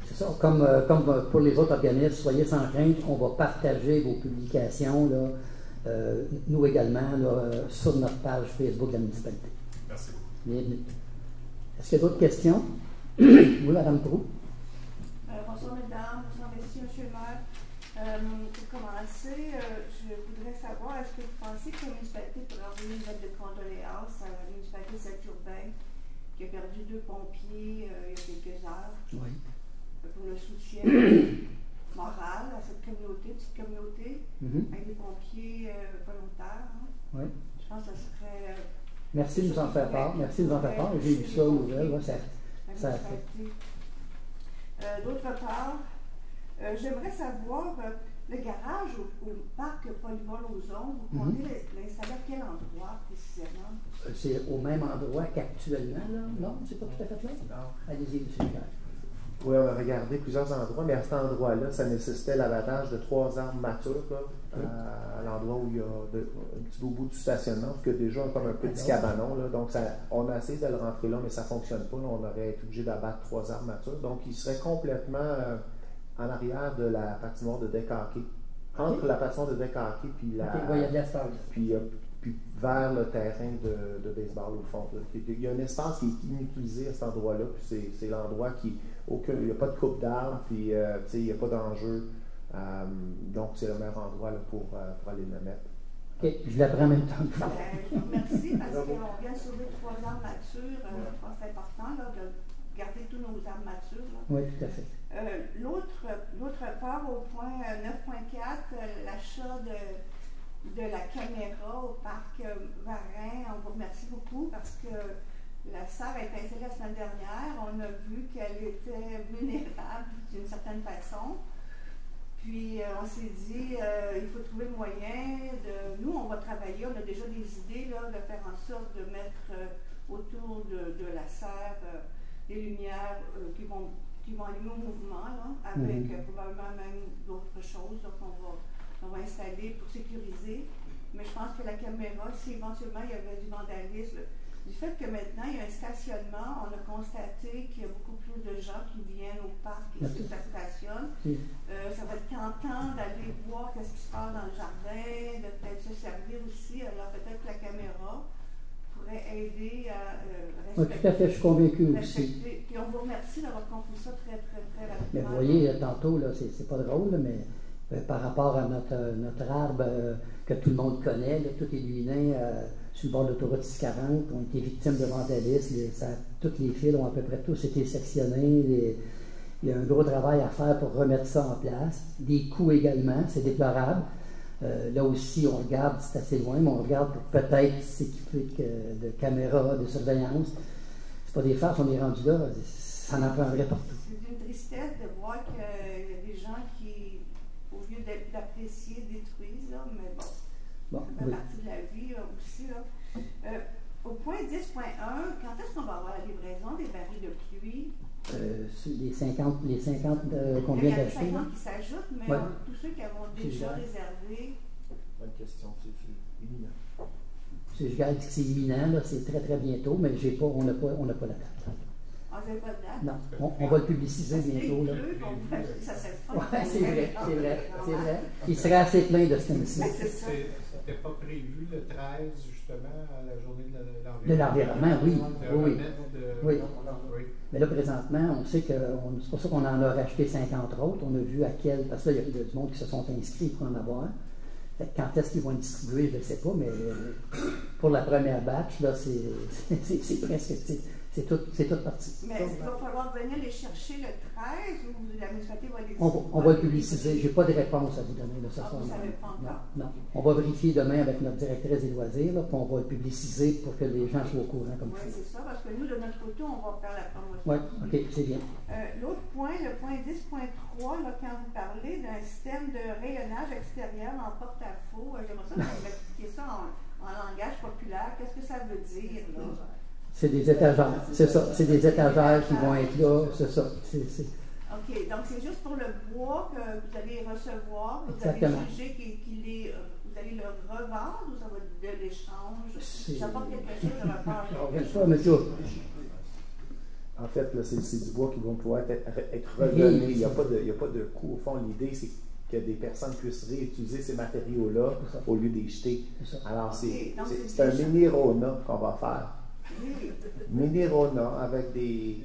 c'est ça, comme pour les autres organismes, soyez sans crainte, on va partager vos publications, là, nous également, là, sur notre page Facebook de la municipalité. Merci beaucoup. Bienvenue. Est-ce qu'il y a d'autres questions? Oui, Mme Proulx. Bonsoir, mesdames. Bonsoir, messieurs, monsieur le maire. Pour commencer, je voudrais savoir, est-ce que vous pensez que la municipalité pourrait envoyer une lettre de condoléances à la municipalité de Saint-Urbain qui a perdu 2 pompiers il y a quelques heures? Oui. Pour le soutien moral à cette communauté, petite communauté, avec des pompiers volontaires. Hein? Oui. Je pense que ça serait Merci de nous en faire part. Merci de nous en faire part. J'ai vu ça aux nouvelles. Ouais, ça a fait. D'autre part, j'aimerais savoir, le garage au parc Polyvol Ozon, vous comptez l'installer à quel endroit précisément? C'est au même endroit qu'actuellement, là? Non, c'est pas tout à fait là? Non. Allez-y, M. Gall. Oui, on a regardé plusieurs endroits, mais à cet endroit-là, ça nécessitait l'abattage de 3 arbres matures, là, à l'endroit où il y a un petit bout du stationnement, parce que déjà, comme un petit cabanon, là, donc on a essayé de le rentrer là, mais ça ne fonctionne pas. Là, on aurait été obligé d'abattre 3 arbres matures. Donc, il serait complètement en arrière de la patinoire de deck hockey. Entre la patinoire de deck hockey puis puis vers le terrain de baseball au fond. Là. Il y a un espace qui est inutilisé à cet endroit-là, puis c'est l'endroit qui il n'y a pas de coupe d'arbres, puis il n'y a pas d'enjeu. Donc c'est le meilleur endroit là, pour aller le mettre. OK, je l'apprends en même temps que vous. Je vous remercie parce qu'on vient de sauver 3 arbres matures. Je pense que c'est important là, de garder tous nos arbres matures. Là. Oui, tout à fait. L'autre part, au point 9.4, l'achat de la caméra au parc Varin, on vous remercie beaucoup parce que la SAR a été installée la semaine dernière. On a vu qu'elle était vulnérable d'une certaine façon. Puis on s'est dit, il faut trouver le moyen de... Nous, on va travailler, on a déjà des idées là, de faire en sorte de mettre autour de la serre des lumières qui vont allumer au mouvement, là, avec probablement même d'autres choses qu'on va installer pour sécuriser. Mais je pense que la caméra, si éventuellement il y avait du vandalisme, du fait que maintenant il y a un stationnement, on a constaté qu'il y a beaucoup plus de gens qui viennent au parc et qui se stationnent. Ça va être tentant d'aller voir ce qui se passe dans le jardin, de peut-être se servir aussi. Alors peut-être que la caméra pourrait aider à respecter. Oui, tout à fait, je suis convaincu aussi. Puis on vous remercie d'avoir compris ça très rapidement. Mais vous voyez, tantôt, là, c'est pas drôle, mais par rapport à notre arbre que tout le monde connaît, là, tout est lumineux sur le bord de l'autoroute 640, ont été victimes de vandalisme. Tous les fils ont à peu près tous été sectionnés. Il y a un gros travail à faire pour remettre ça en place. Des coûts également, c'est déplorable. Là aussi, on regarde, c'est assez loin, mais on regarde pour peut-être s'équiper de caméras de surveillance. C'est pas des farces, on est rendu là, ça en prendrait partout. C'est une tristesse de voir qu'il y a des gens qui, au lieu d'apprécier, détruisent, là, mais bon, ça fait partie de la vie là, aussi. Là. Au point 10.1, quand est-ce qu'on va avoir la livraison des barils de pluie? Les 50 combien d'achetés? Il y a 50 qui s'ajoutent, mais tous ceux qui avons déjà réservé. Bonne question, c'est imminent. Je regarde que c'est imminent, là, c'est très très bientôt, mais on n'a pas la date. Ah, vous n'avez pas de date? Non, on va le publiciser bientôt. Là. Ça serait fun. Oui, c'est vrai. Il serait assez plein de ce temps-ci. C'était pas prévu le 13, justement, à la journée de l'environnement, oui. Oui. Mais là, présentement, on sait que c'est pour ça qu'on en a racheté 50 autres. On a vu à quel. Parce que là, il y a du monde qui se sont inscrits pour en avoir. Quand est-ce qu'ils vont le distribuer, je ne sais pas, mais pour la première batch, là, c'est presque. C'est tout parti. Mais il va falloir venir les chercher le 13 ou la municipalité va les on va le publiciser. Je n'ai pas de réponse à vous donner là, ce soir. Vous savez pas encore? Non. On va vérifier demain avec notre directrice des loisirs, là, puis on va le publiciser pour que les gens soient au courant. Oui, c'est ça, parce que nous, de notre côté, on va faire la promotion. Oui, OK, c'est bien. L'autre point, le point 10.3, quand vous parlez d'un système de rayonnage extérieur en porte-à-faux, j'aimerais ça que vous m'expliquiez ça en langage populaire. Qu'est-ce que ça veut dire, là? C'est des étagères, c'est ça. C'est des étagères qui vont être là, c'est ça. OK, donc c'est juste pour le bois que vous allez recevoir, vous Exactement. allez juger vous allez le revendre ou ça va être de l'échange? J'apporte quelque chose de repart. En fait, là, c'est du bois qui va pouvoir être redonné. Il n'y a pas de coût. Au fond, l'idée, c'est que des personnes puissent réutiliser ces matériaux-là au lieu de les jeter. Alors, c'est un mini-rona qu'on va faire. Mini-rona avec des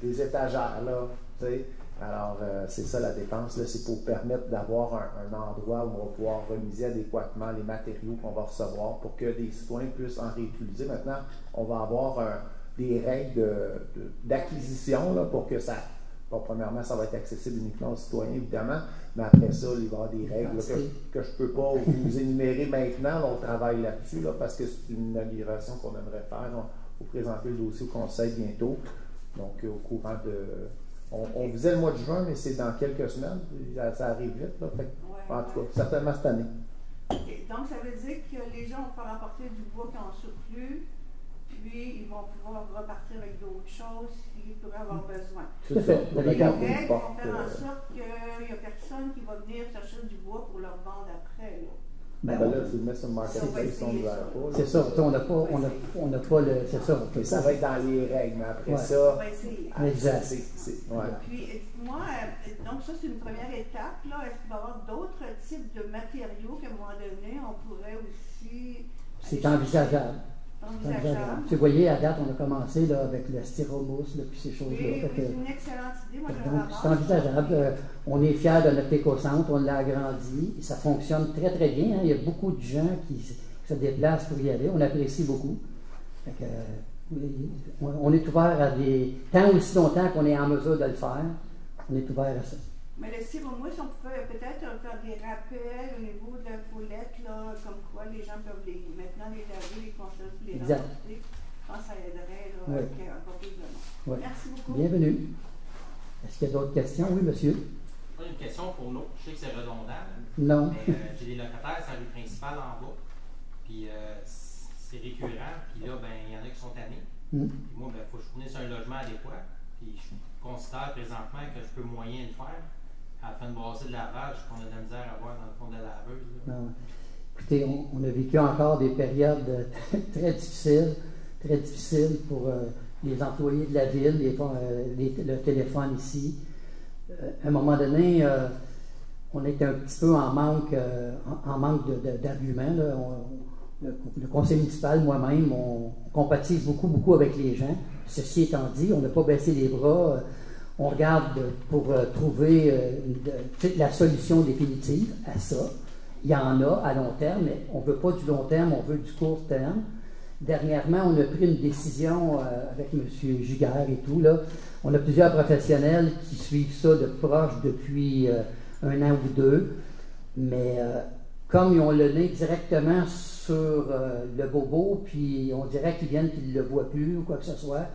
étagères, là, tu sais. Alors, c'est ça la dépense, là, c'est pour permettre d'avoir un endroit où on va pouvoir remiser adéquatement les matériaux qu'on va recevoir pour que des citoyens puissent en réutiliser. Maintenant, on va avoir des règles d'acquisition là, pour que ça premièrement, ça va être accessible uniquement aux citoyens, évidemment, mais après ça, il va y avoir des règles là, que je ne peux pas vous énumérer maintenant. Là, on travaille là-dessus, là, parce que c'est une inauguration qu'on aimerait faire. Il faut présenter le dossier au Conseil bientôt. Donc, au courant de... On visait le mois de juin, mais c'est dans quelques semaines. Ça arrive vite. Là, fait, en tout cas, certainement cette année. Okay. Donc, ça veut dire que les gens vont pouvoir apporter du bois qui est en surplus, puis ils vont pouvoir repartir avec d'autres choses qu'ils pourraient avoir besoin. Tout à fait. Les règles vont faire en sorte qu'il n'y a personne qui va venir chercher du bois pour leur vendre après. Là. Ben là, tu le mets sur le marketplace, on ne le verra pas. C'est ça, on n'a pas le. C'est ça. Ça va être dans les règles, mais après ça. On va essayer. Exact. Puis, moi, donc ça, c'est une première étape. Là. Est-ce qu'il va y avoir d'autres types de matériaux qu'à un moment donné, on pourrait aussi. C'est envisageable. Vous voyez, à date, on a commencé là, avec le styromousse, puis ces choses-là. Oui, c'est une excellente idée. Moi, c'est envisageable. On est fiers de notre éco-centre, on l'a agrandi. Ça fonctionne très, très bien. Hein. Il y a beaucoup de gens qui se déplacent pour y aller. On apprécie beaucoup. On est ouvert à des... Tant aussi longtemps qu'on est en mesure de le faire, on est ouvert à ça. Mais le styromousse, on pourrait peut-être faire des rappels au niveau de la foulette, là, comme quoi les gens peuvent maintenant les laver, les conserver, les remporter. Je pense que ça aiderait là, avec encore plus de monde. Merci beaucoup. Bienvenue. Est-ce qu'il y a d'autres questions? Oui, monsieur. Une question pour nous. Je sais que c'est redondant. Non. Mais j'ai des locataires sur la rue principale en bas. Puis c'est récurrent. Puis là, ben, il y en a qui sont tannés. Puis moi, il faut que je fournisse un logement adéquat. Puis je considère présentement que je peux moyen le faire. À la fin de brasser de lavage qu'on a de la misère à voir dans le fond de la laveuse. Non. Écoutez, on a vécu encore des périodes très difficiles pour les employés de la ville, le téléphone ici. À un moment donné, on était un petit peu en manque d'arguments. Le conseil municipal, moi-même, on compatise beaucoup avec les gens. Ceci étant dit, on n'a pas baissé les bras. On regarde pour trouver la solution définitive à ça. Il y en a à long terme, mais on ne veut pas du long terme, on veut du court terme. Dernièrement, on a pris une décision avec M. Giguère et tout. Là. On a plusieurs professionnels qui suivent ça de proche depuis 1 an ou 2. Mais comme ils ont le nez directement sur le bobo, puis on dirait qu'ils viennent qu'ils ne le voient plus ou quoi que ce soit,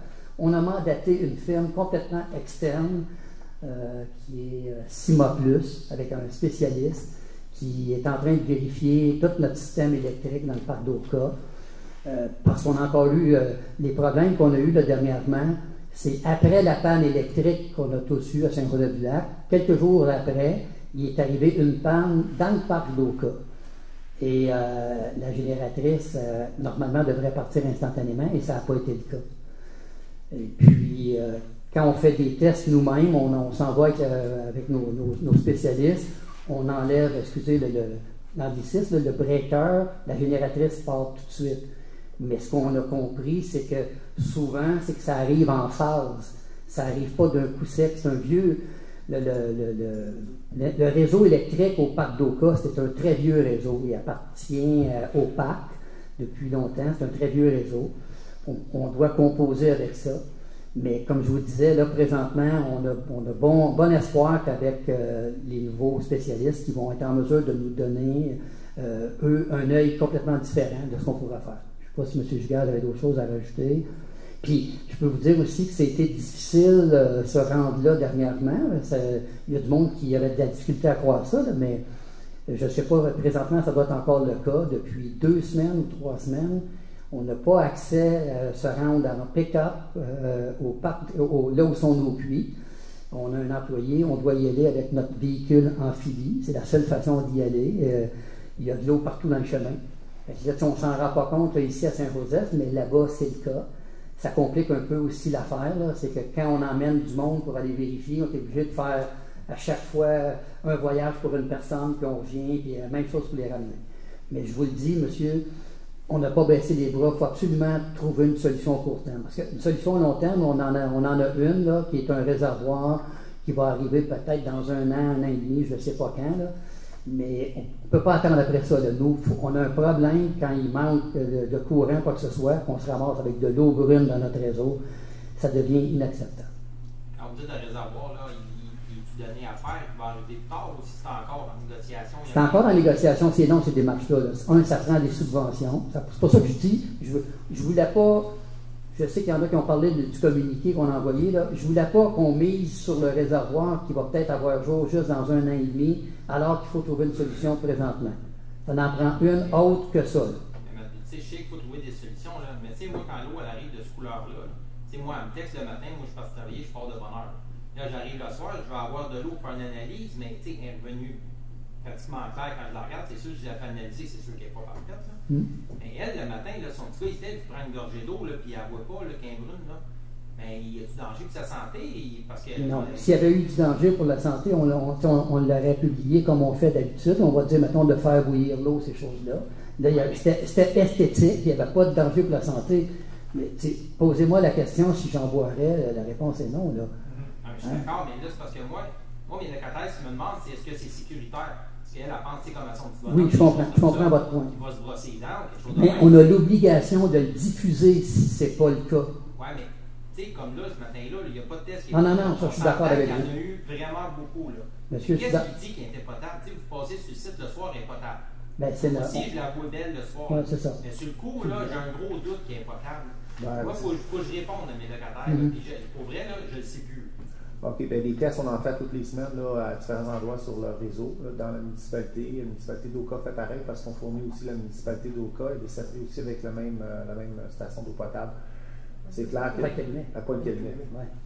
on a mandaté une firme complètement externe qui est Cima Plus, avec un spécialiste qui est en train de vérifier tout notre système électrique dans le parc d'Oka. Parce qu'on a encore eu les problèmes qu'on a eus là, dernièrement. C'est après la panne électrique qu'on a tous eu à Saint-Roch-de-Vulac. Quelques jours après, il est arrivé une panne dans le parc d'Oka. Et la génératrice, normalement, devrait partir instantanément et ça n'a pas été le cas. Et puis, quand on fait des tests nous-mêmes, on s'en va avec nos spécialistes, on enlève, excusez l'anglicisme, le breaker, la génératrice part tout de suite. Mais ce qu'on a compris, c'est que souvent, c'est que ça arrive en phase. Ça n'arrive pas d'un coup sec. C'est un vieux... Le réseau électrique au parc d'Oka, c'est un très vieux réseau. Il appartient au parc depuis longtemps. C'est un très vieux réseau. On doit composer avec ça. Mais comme je vous disais, là, présentement, on a bon espoir qu'avec les nouveaux spécialistes qui vont être en mesure de nous donner, eux, un œil complètement différent de ce qu'on pourra faire. Je ne sais pas si M. Giguère avait d'autres choses à rajouter. Puis, je peux vous dire aussi que c'était difficile se rendre là dernièrement. Il y a du monde qui avait de la difficulté à croire ça, là, mais je ne sais pas, présentement, ça doit être encore le cas. Depuis 2 semaines ou 3 semaines, on n'a pas accès à se rendre à notre pick-up là où sont nos puits. On a un employé, on doit y aller avec notre véhicule amphibie. C'est la seule façon d'y aller. Il y a de l'eau partout dans le chemin. Là, on ne s'en rend pas compte là, ici à Saint-Joseph, mais là-bas, c'est le cas. Ça complique un peu aussi l'affaire. C'est que quand on emmène du monde pour aller vérifier, on est obligé de faire à chaque fois un voyage pour une personne, puis on revient, puis même chose pour les ramener. Mais je vous le dis, monsieur, on n'a pas baissé les bras. Il faut absolument trouver une solution à court terme. Parce qu'une solution à long terme, on en a une là, qui est un réservoir qui va arriver peut-être dans 1 an, 1 an et demi, je ne sais pas quand. Là. Mais on ne peut pas attendre après ça. Là. Nous, on a un problème quand il manque de courant, quoi que ce soit, qu'on se ramasse avec de l'eau brune dans notre réseau. Ça devient inacceptable. On quand vous dites le réservoir, là, il est donné à faire, il va arriver plus tard, ou si c'est encore en négociation? C'est encore en négociation, c'est non, ces démarches-là. Un, ça prend des subventions. C'est pas ça que je dis. Je voulais pas. Je sais qu'il y en a qui ont parlé du communiqué qu'on a envoyé. Là. Je voulais pas qu'on mise sur le réservoir qui va peut-être avoir jour juste dans 1 an et demi, alors qu'il faut trouver une solution présentement. Ça en prend une autre que ça. Je sais qu'il faut trouver des solutions, là, mais tu sais, moi, quand l'eau elle arrive de ce couleur-là, moi, elle me texte le matin, moi, je passe travailler, je pars de bonne heure. Là, j'arrive le soir, je vais avoir de l'eau pour faire une analyse, mais tu sais, elle est revenue pratiquement claire quand je la regarde. C'est sûr que je l'ai fait analyser, c'est sûr qu'elle n'est pas parfaite. Là. Mais elle, le matin, là, son petit gars, il se lève, il prend une gorgée d'eau, là, puis elle ne voit pas qu'elle est brune. Là. Mais y a-t-il danger pour sa santé? Parce que, non. S'il y avait eu du danger pour la santé, on l'aurait publié comme on fait d'habitude. On va dire, mettons, de faire bouillir l'eau, ces choses-là. Là, c'était esthétique, il n'y avait pas de danger pour la santé. Mais posez-moi la question si j'en boirais, la réponse est non. Là. Je suis d'accord, mais là, c'est parce que moi mes locataires, ce qu'ils me demandent, c'est est-ce que c'est sécuritaire? Parce qu'elle pense comme à son petit bonhomme. Oui, je comprends votre point. Il va se brosser les dents, quelque chose de mais même. On a l'obligation de le diffuser si ce n'est pas le cas. Oui, mais tu sais, comme là, ce matin-là, il n'y a pas de test qui est non, ça, je suis d'accord avec vous. Il y en a eu vraiment beaucoup. Là. Monsieur, qu'est-ce qu'il dit qui était potable? T'sais, vous passez sur le site le soir, elle est potable. Ben, c'est moi aussi, je la vois belle le soir. Ouais, c'est ça. Mais sur le coup, là, j'ai un gros doute qu'elle est potable. Ben, moi, il faut que je réponde à mes locataires. Puis pour vrai, là, je ne le sais plus. OK, bien, les tests, on en fait toutes les semaines là, à différents endroits sur le réseau. Là, dans la municipalité d'Oka fait pareil parce qu'on fournit aussi la municipalité d'Oka et desservie aussi avec la même station d'eau potable. C'est clair que. À Pointe-Calumet.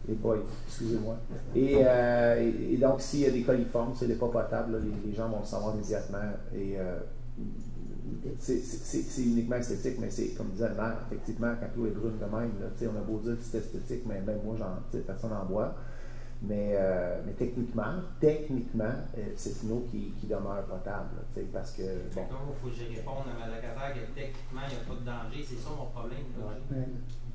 Et boy, excusez-moi. Et donc, s'il y a des coliformes, s'il n'est pas potable, là, les gens vont le savoir immédiatement. Et c'est uniquement esthétique, mais c'est comme disait le maire, effectivement, quand l'eau est brune de même, là, on a beau dire que c'est esthétique, mais même moi, personne n'en boit. Mais techniquement, c'est une eau qui demeure potable, là, parce que, bon. Il faut que je réponde à ma locataire que techniquement, il n'y a pas de danger. C'est ça mon problème.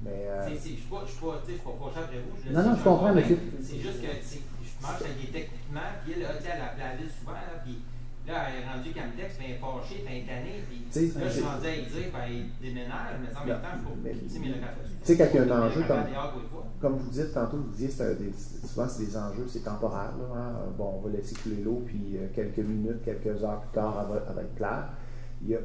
Mais, je ne suis pas fâché après vous. Non, je comprends, monsieur. C'est juste que je marche avec des techniquement, puis elle appelle la ville souvent, là, puis là, elle est rendue qu'elle me texte, puis elle est fâchée, puis elle est tannée, puis là, je suis rendu à lui dire, il déménage, mais en même temps, je ne mes locataires. Tu sais, quand il y a un enjeu, comme je vous disais tantôt, vous disiez, souvent c'est des enjeux, c'est temporaire. Là, hein? Bon, on va laisser couler l'eau, puis quelques minutes, quelques heures plus tard, elle va être claire.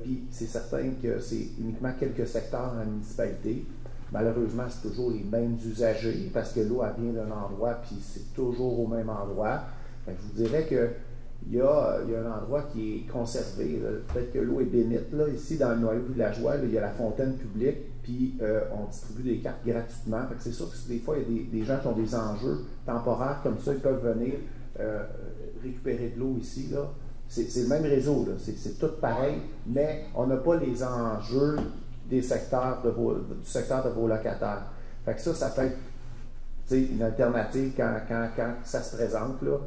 Puis c'est certain que c'est uniquement quelques secteurs dans la municipalité. Malheureusement, c'est toujours les mêmes usagers, parce que l'eau, elle vient d'un endroit, puis c'est toujours au même endroit. Fait que je vous dirais qu'il y a un endroit qui est conservé. Peut-être que l'eau est bénite. Là. Ici, dans le noyau villageois, là, il y a la fontaine publique, puis on distribue des cartes gratuitement. C'est sûr que des fois, il y a des gens qui ont des enjeux temporaires comme ça, ils peuvent venir récupérer de l'eau ici. Là. C'est le même réseau, c'est tout pareil, mais on n'a pas les enjeux du secteur de vos locataires. Fait que ça peut être une alternative quand ça se présente, là,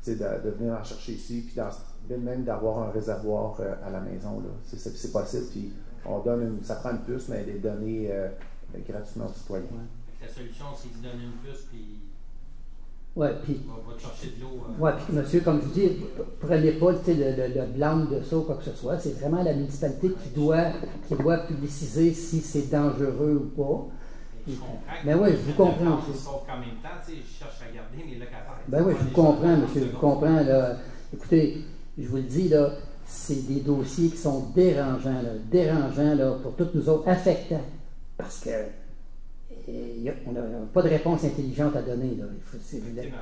de venir en chercher ici, puis même d'avoir un réservoir à la maison. C'est possible, puis on donne ça prend une puce, mais elle est donnée gratuitement aux citoyens. La solution, c'est de donner une puce, puis puis. On va te chercher de l'eau. Puis monsieur, comme je vous dis, prenez pas le blanc de ça ou quoi que ce soit. C'est vraiment la municipalité qui doit publiciser si c'est dangereux ou pas. Mais oui, je vous comprends aussi. Sauf qu'en même temps, je cherche à garder mes locataires. Ben oui, je vous comprends, monsieur. Je vous comprends. Là. Écoutez, je vous le dis, là, c'est des dossiers qui sont dérangeants là, pour toutes nous autres, affectants. Parce que on n'a pas de réponse intelligente à donner. Là.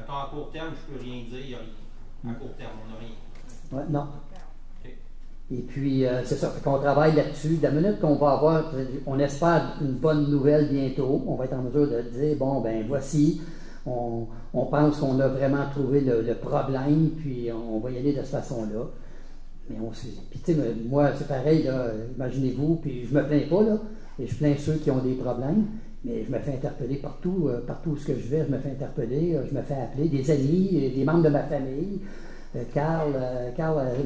À court terme, je ne peux rien dire. Il y a rien. À court terme, on n'a rien. Ouais, non. Et puis, c'est ça, qu'on travaille là-dessus. La minute qu'on va avoir, on espère une bonne nouvelle bientôt, on va être en mesure de dire, bon, ben voici, on pense qu'on a vraiment trouvé le problème, puis on va y aller de cette façon-là. Mais puis tu sais, moi, c'est pareil, là, imaginez-vous, puis je me plains pas, là, et je plains ceux qui ont des problèmes, mais je me fais interpeller partout où je vais, je me fais interpeller, je me fais appeler, des amis, des membres de ma famille. Carl,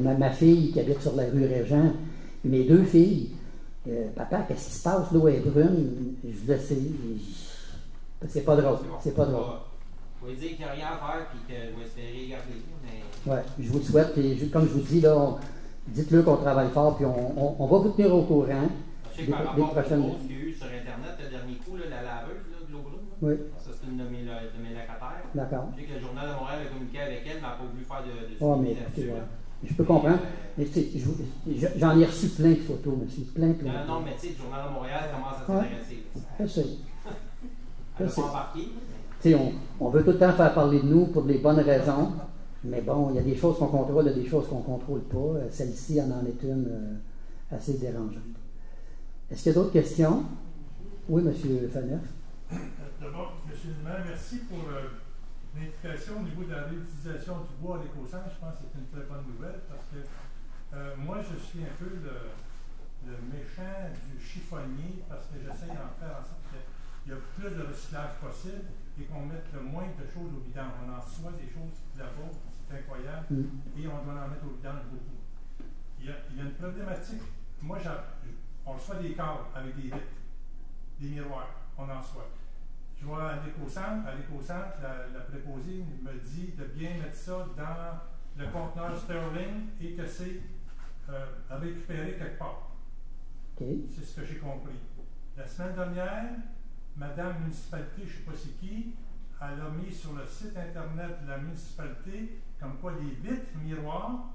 ma fille qui habite sur la rue Régent, mes 2 filles, papa, qu'est-ce qui se passe? L'eau est brune. Je le sais. C'est pas drôle. C'est pas drôle. Vous pouvez dire qu'il n'y a rien à faire et que je vais espérer garder. Mais... Oui, je vous le souhaite. Et comme je vous dis, là, dites-le qu'on travaille fort, puis on va vous tenir au courant. Je sais que par rapport aux choses qu'il y a eu sur Internet, le dernier coup, là, la laveuse de l'eau brune, Oui. Ça, c'est une de mes locataires. D'accord. Je sais que le Journal de Montréal a communiqué avec elle, mais n'a pas voulu faire de Oh, suivi mais là-dessus. ouais. Je peux comprendre. Mais j'en ai reçu plein de photos, monsieur. Plein. Non, mais tu sais, le Journal de Montréal commence à s'intéresser. Je sais. Elle n'a pas embarqué. On veut tout le temps faire parler de nous pour les bonnes raisons, mais bon, il y a des choses qu'on contrôle, il y a des choses qu'on ne contrôle pas. Celle-ci en est une assez dérangeante. Est-ce qu'il y a d'autres questions? Oui, M. Faneuf. D'abord, M. le maire, merci pour l'indication au niveau de la réutilisation du bois à l'éco-centre. Je pense que c'est une très bonne nouvelle parce que moi, je suis un peu le méchant du chiffonnier parce que j'essaie d'en faire en sorte qu'il y a plus de recyclage possible et qu'on mette le moins de choses au vidange. On en reçoit des choses là-bas, c'est incroyable, et on doit en mettre au vidange beaucoup. Il y a une problématique. Moi, on reçoit des cadres avec des vitres, des miroirs, on en reçoit. Je vais à l'éco-centre, la préposée me dit de bien mettre ça dans le conteneur Sterling et que c'est récupéré quelque part. Okay. C'est ce que j'ai compris. La semaine dernière, Madame municipalité, je ne sais pas c'est qui, elle a mis sur le site internet de la municipalité comme quoi les vitres miroirs,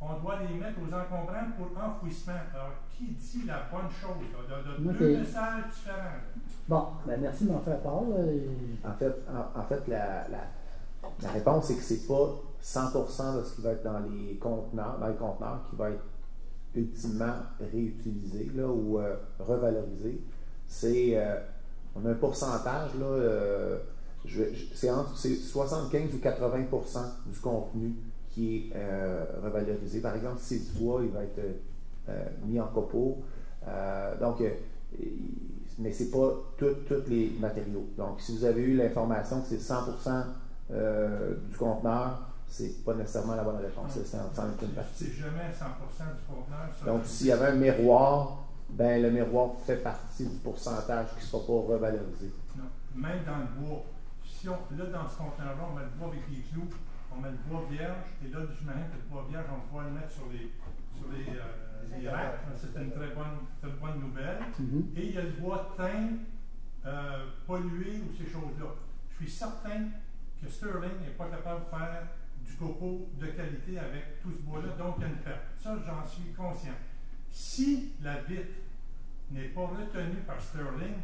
on doit les mettre aux encombrants pour enfouissement. Alors, qui dit la bonne chose? De deux messages différents. Bon, ben merci de m'en faire part. En fait, la réponse, c'est que c'est pas 100% de ce qui va être dans les conteneurs qui va être ultimement réutilisé là, ou revalorisé. On a un pourcentage, là, c'est 75 ou 80% du contenu qui est revalorisé. Par exemple, si c'est du bois, il va être mis en copeaux. Mais ce n'est pas tous les matériaux. Donc, si vous avez eu l'information que c'est 100% du conteneur, c'est pas nécessairement la bonne réponse. C'est une partie. C'est jamais 100% du conteneur. Donc, s'il y avait un miroir, ben le miroir fait partie du pourcentage qui ne sera pas revalorisé. Non. Même dans le bois. Là, dans ce conteneur-là, on met le bois avec des clous, on met le bois vierge, et là, j'imagine que le bois vierge, on va le mettre sur les racks. C'est une très bonne nouvelle. Et il y a le bois teint, pollué ou ces choses-là. Je suis certain que Sterling n'est pas capable de faire du copeau de qualité avec tout ce bois-là, donc il y a une perte. Ça, j'en suis conscient. Si la vitre n'est pas retenue par Sterling,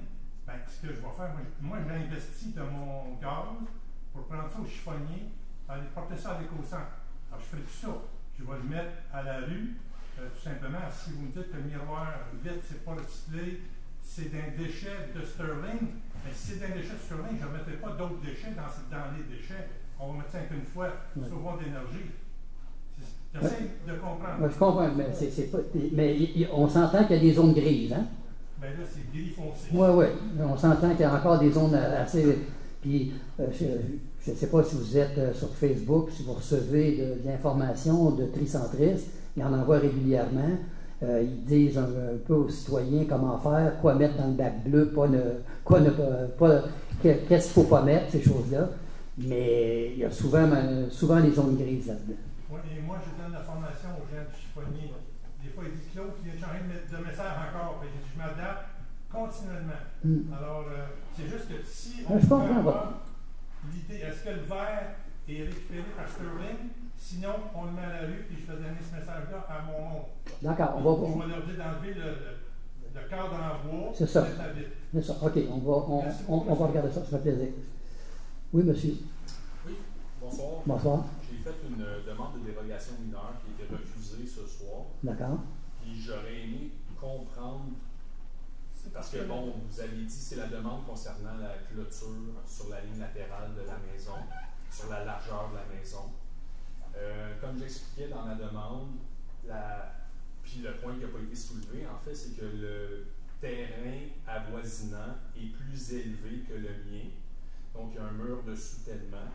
ben, ce que je vais faire, moi j'ai investi de mon gaz pour prendre ça au chiffonnier, aller porter ça à l'éco-centre. Alors, je ferai plus ça. Je vais le mettre à la rue, tout simplement. Si vous me dites que le miroir vite, c'est pas recyclé, c'est d'un déchet de Sterling, mais si c'est d'un déchet de Sterling, je ne mettrai pas d'autres déchets dans les déchets. On va mettre ça qu'une fois, sauvons d'énergie. J'essaie de comprendre. Je comprends, mais, on s'entend qu'il y a des zones grises, hein? Ben là, c'est gris foncé. Oui. On s'entend qu'il y a encore des zones assez. Puis, je ne sais pas si vous êtes sur Facebook, si vous recevez de l'information de Tricentris, ils en envoient régulièrement. Ils disent un peu aux citoyens comment faire, quoi mettre dans le bac bleu, qu'est-ce qu'il ne faut pas mettre, ces choses-là. Mais il y a souvent les zones grises là-dedans. Oui, et moi, je donne la formation aux gens du chiffonnier. Des fois, ils disent Claude, tu viens de changer de message encore. Et je m'adapte continuellement. Alors, c'est juste que si on peut avoir l'idée, est-ce que le verre est récupéré par Sterling? Sinon, on le met à la rue et je vais donner ce message-là à mon monde. D'accord. Je vais leur dire d'enlever le cadre en bois. C'est ça. C'est ça. OK, on va regarder ça, ça fait plaisir. Oui, monsieur. Oui, bonsoir. Bonsoir. J'ai fait une demande de dérogation mineure qui a été refusée ce soir. D'accord. Puis j'aurais aimé comprendre, parce que bon, vous aviez dit c'est la demande concernant la clôture sur la ligne latérale de la maison, sur la largeur de la maison. Comme j'expliquais dans ma demande, puis le point qui n'a pas été soulevé, en fait, c'est que le terrain avoisinant est plus élevé que le mien. Donc, il y a un mur de soutènement.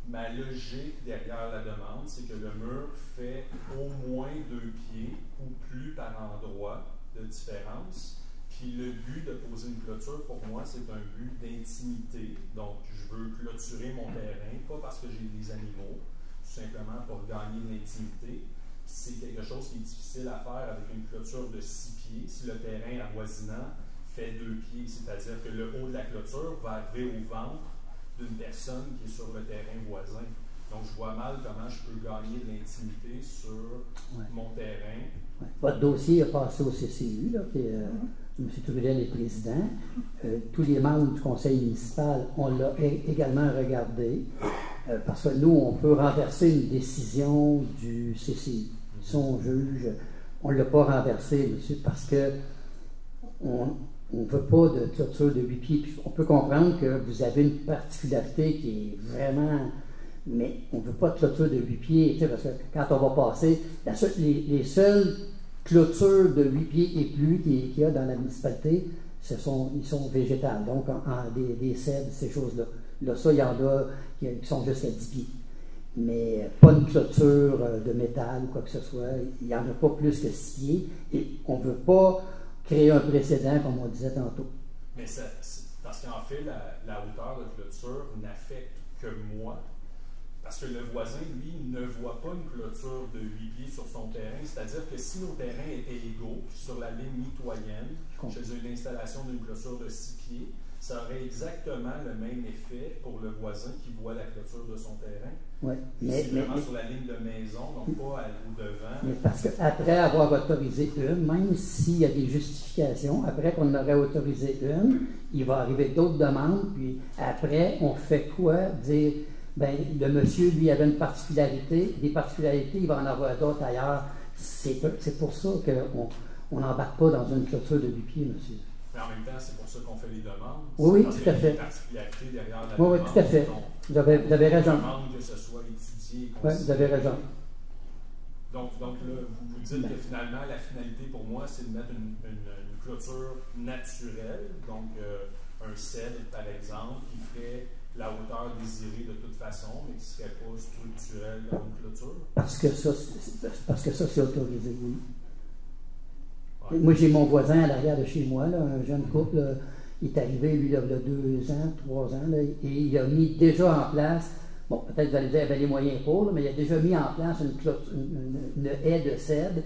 Ma logique derrière la demande, c'est que le mur fait au moins 2 pieds ou plus par endroit de différence. Puis le but de poser une clôture, pour moi, c'est un but d'intimité. Donc, je veux clôturer mon terrain, pas parce que j'ai des animaux, tout simplement pour gagner de l'intimité. C'est quelque chose qui est difficile à faire avec une clôture de 6 pieds. Si le terrain avoisinant fait 2 pieds, c'est-à-dire que le haut de la clôture va arriver au ventre d'une personne qui est sur le terrain voisin. Donc, je vois mal comment je peux gagner de l'intimité sur mon terrain. Ouais. Votre dossier est passé au CCU, là, puis, M. Trudel est président. Tous les membres du conseil municipal, on l'a également regardé, parce que nous, on peut renverser une décision du CCU. Si on juge, on ne l'a pas renversé, monsieur, parce que on ne veut pas de clôture de 8 pieds. Puis on peut comprendre que vous avez une particularité qui est vraiment... Mais on ne veut pas de clôture de 8 pieds, tu sais, parce que quand on va passer, les seules clôtures de 8 pieds et plus qu'il y a dans la municipalité, ils sont végétales, donc des cèdres, ces choses-là. Là, ça, il y en a qui sont jusqu'à 10 pieds. Mais pas une clôture de métal ou quoi que ce soit. Il n'y en a pas plus que 6 pieds. Et on ne veut pas créer un précédent, comme on disait tantôt. Mais parce qu'en fait, la hauteur de clôture n'affecte que moi. Parce que le voisin, lui, ne voit pas une clôture de 8 pieds sur son terrain. C'est-à-dire que si nos terrains étaient égaux, sur la ligne mitoyenne, je faisais une installation d'une clôture de 6 pieds, ça aurait exactement le même effet pour le voisin qui voit la clôture de son terrain. Oui, mais sur la ligne de maison, donc pas au devant. Mais parce qu'après avoir autorisé une, même s'il y a des justifications, après qu'on aurait autorisé une, il va arriver d'autres demandes, puis après, on fait quoi? Dire, ben, le monsieur, lui, avait une particularité, des particularités, il va en avoir d'autres ailleurs. C'est pour ça qu'on n'embarque pas dans une clôture de 8 pieds, monsieur. Mais en même temps, c'est pour ça qu'on fait les demandes. Oui, parce tout à fait. Il y a des particularités derrière la oui, demande. Oui, tout à fait. Vous avez raison. On demande que ce soit étudié. Oui, vous avez raison. Donc là, vous dites que finalement, la finalité pour moi, c'est de mettre une clôture naturelle, donc un cèdre, par exemple, qui ferait la hauteur désirée de toute façon, mais qui ne serait pas structurelle dans une clôture. Parce que ça, c'est autorisé, oui. Ouais. Moi, j'ai mon voisin à l'arrière de chez moi, là, un jeune couple, là, il est arrivé, lui, il y a 2 ans, 3 ans, là, et il a mis déjà en place, bon, peut-être vous allez dire, ben, les moyens pour, là, mais il a déjà mis en place une haie de cèdre,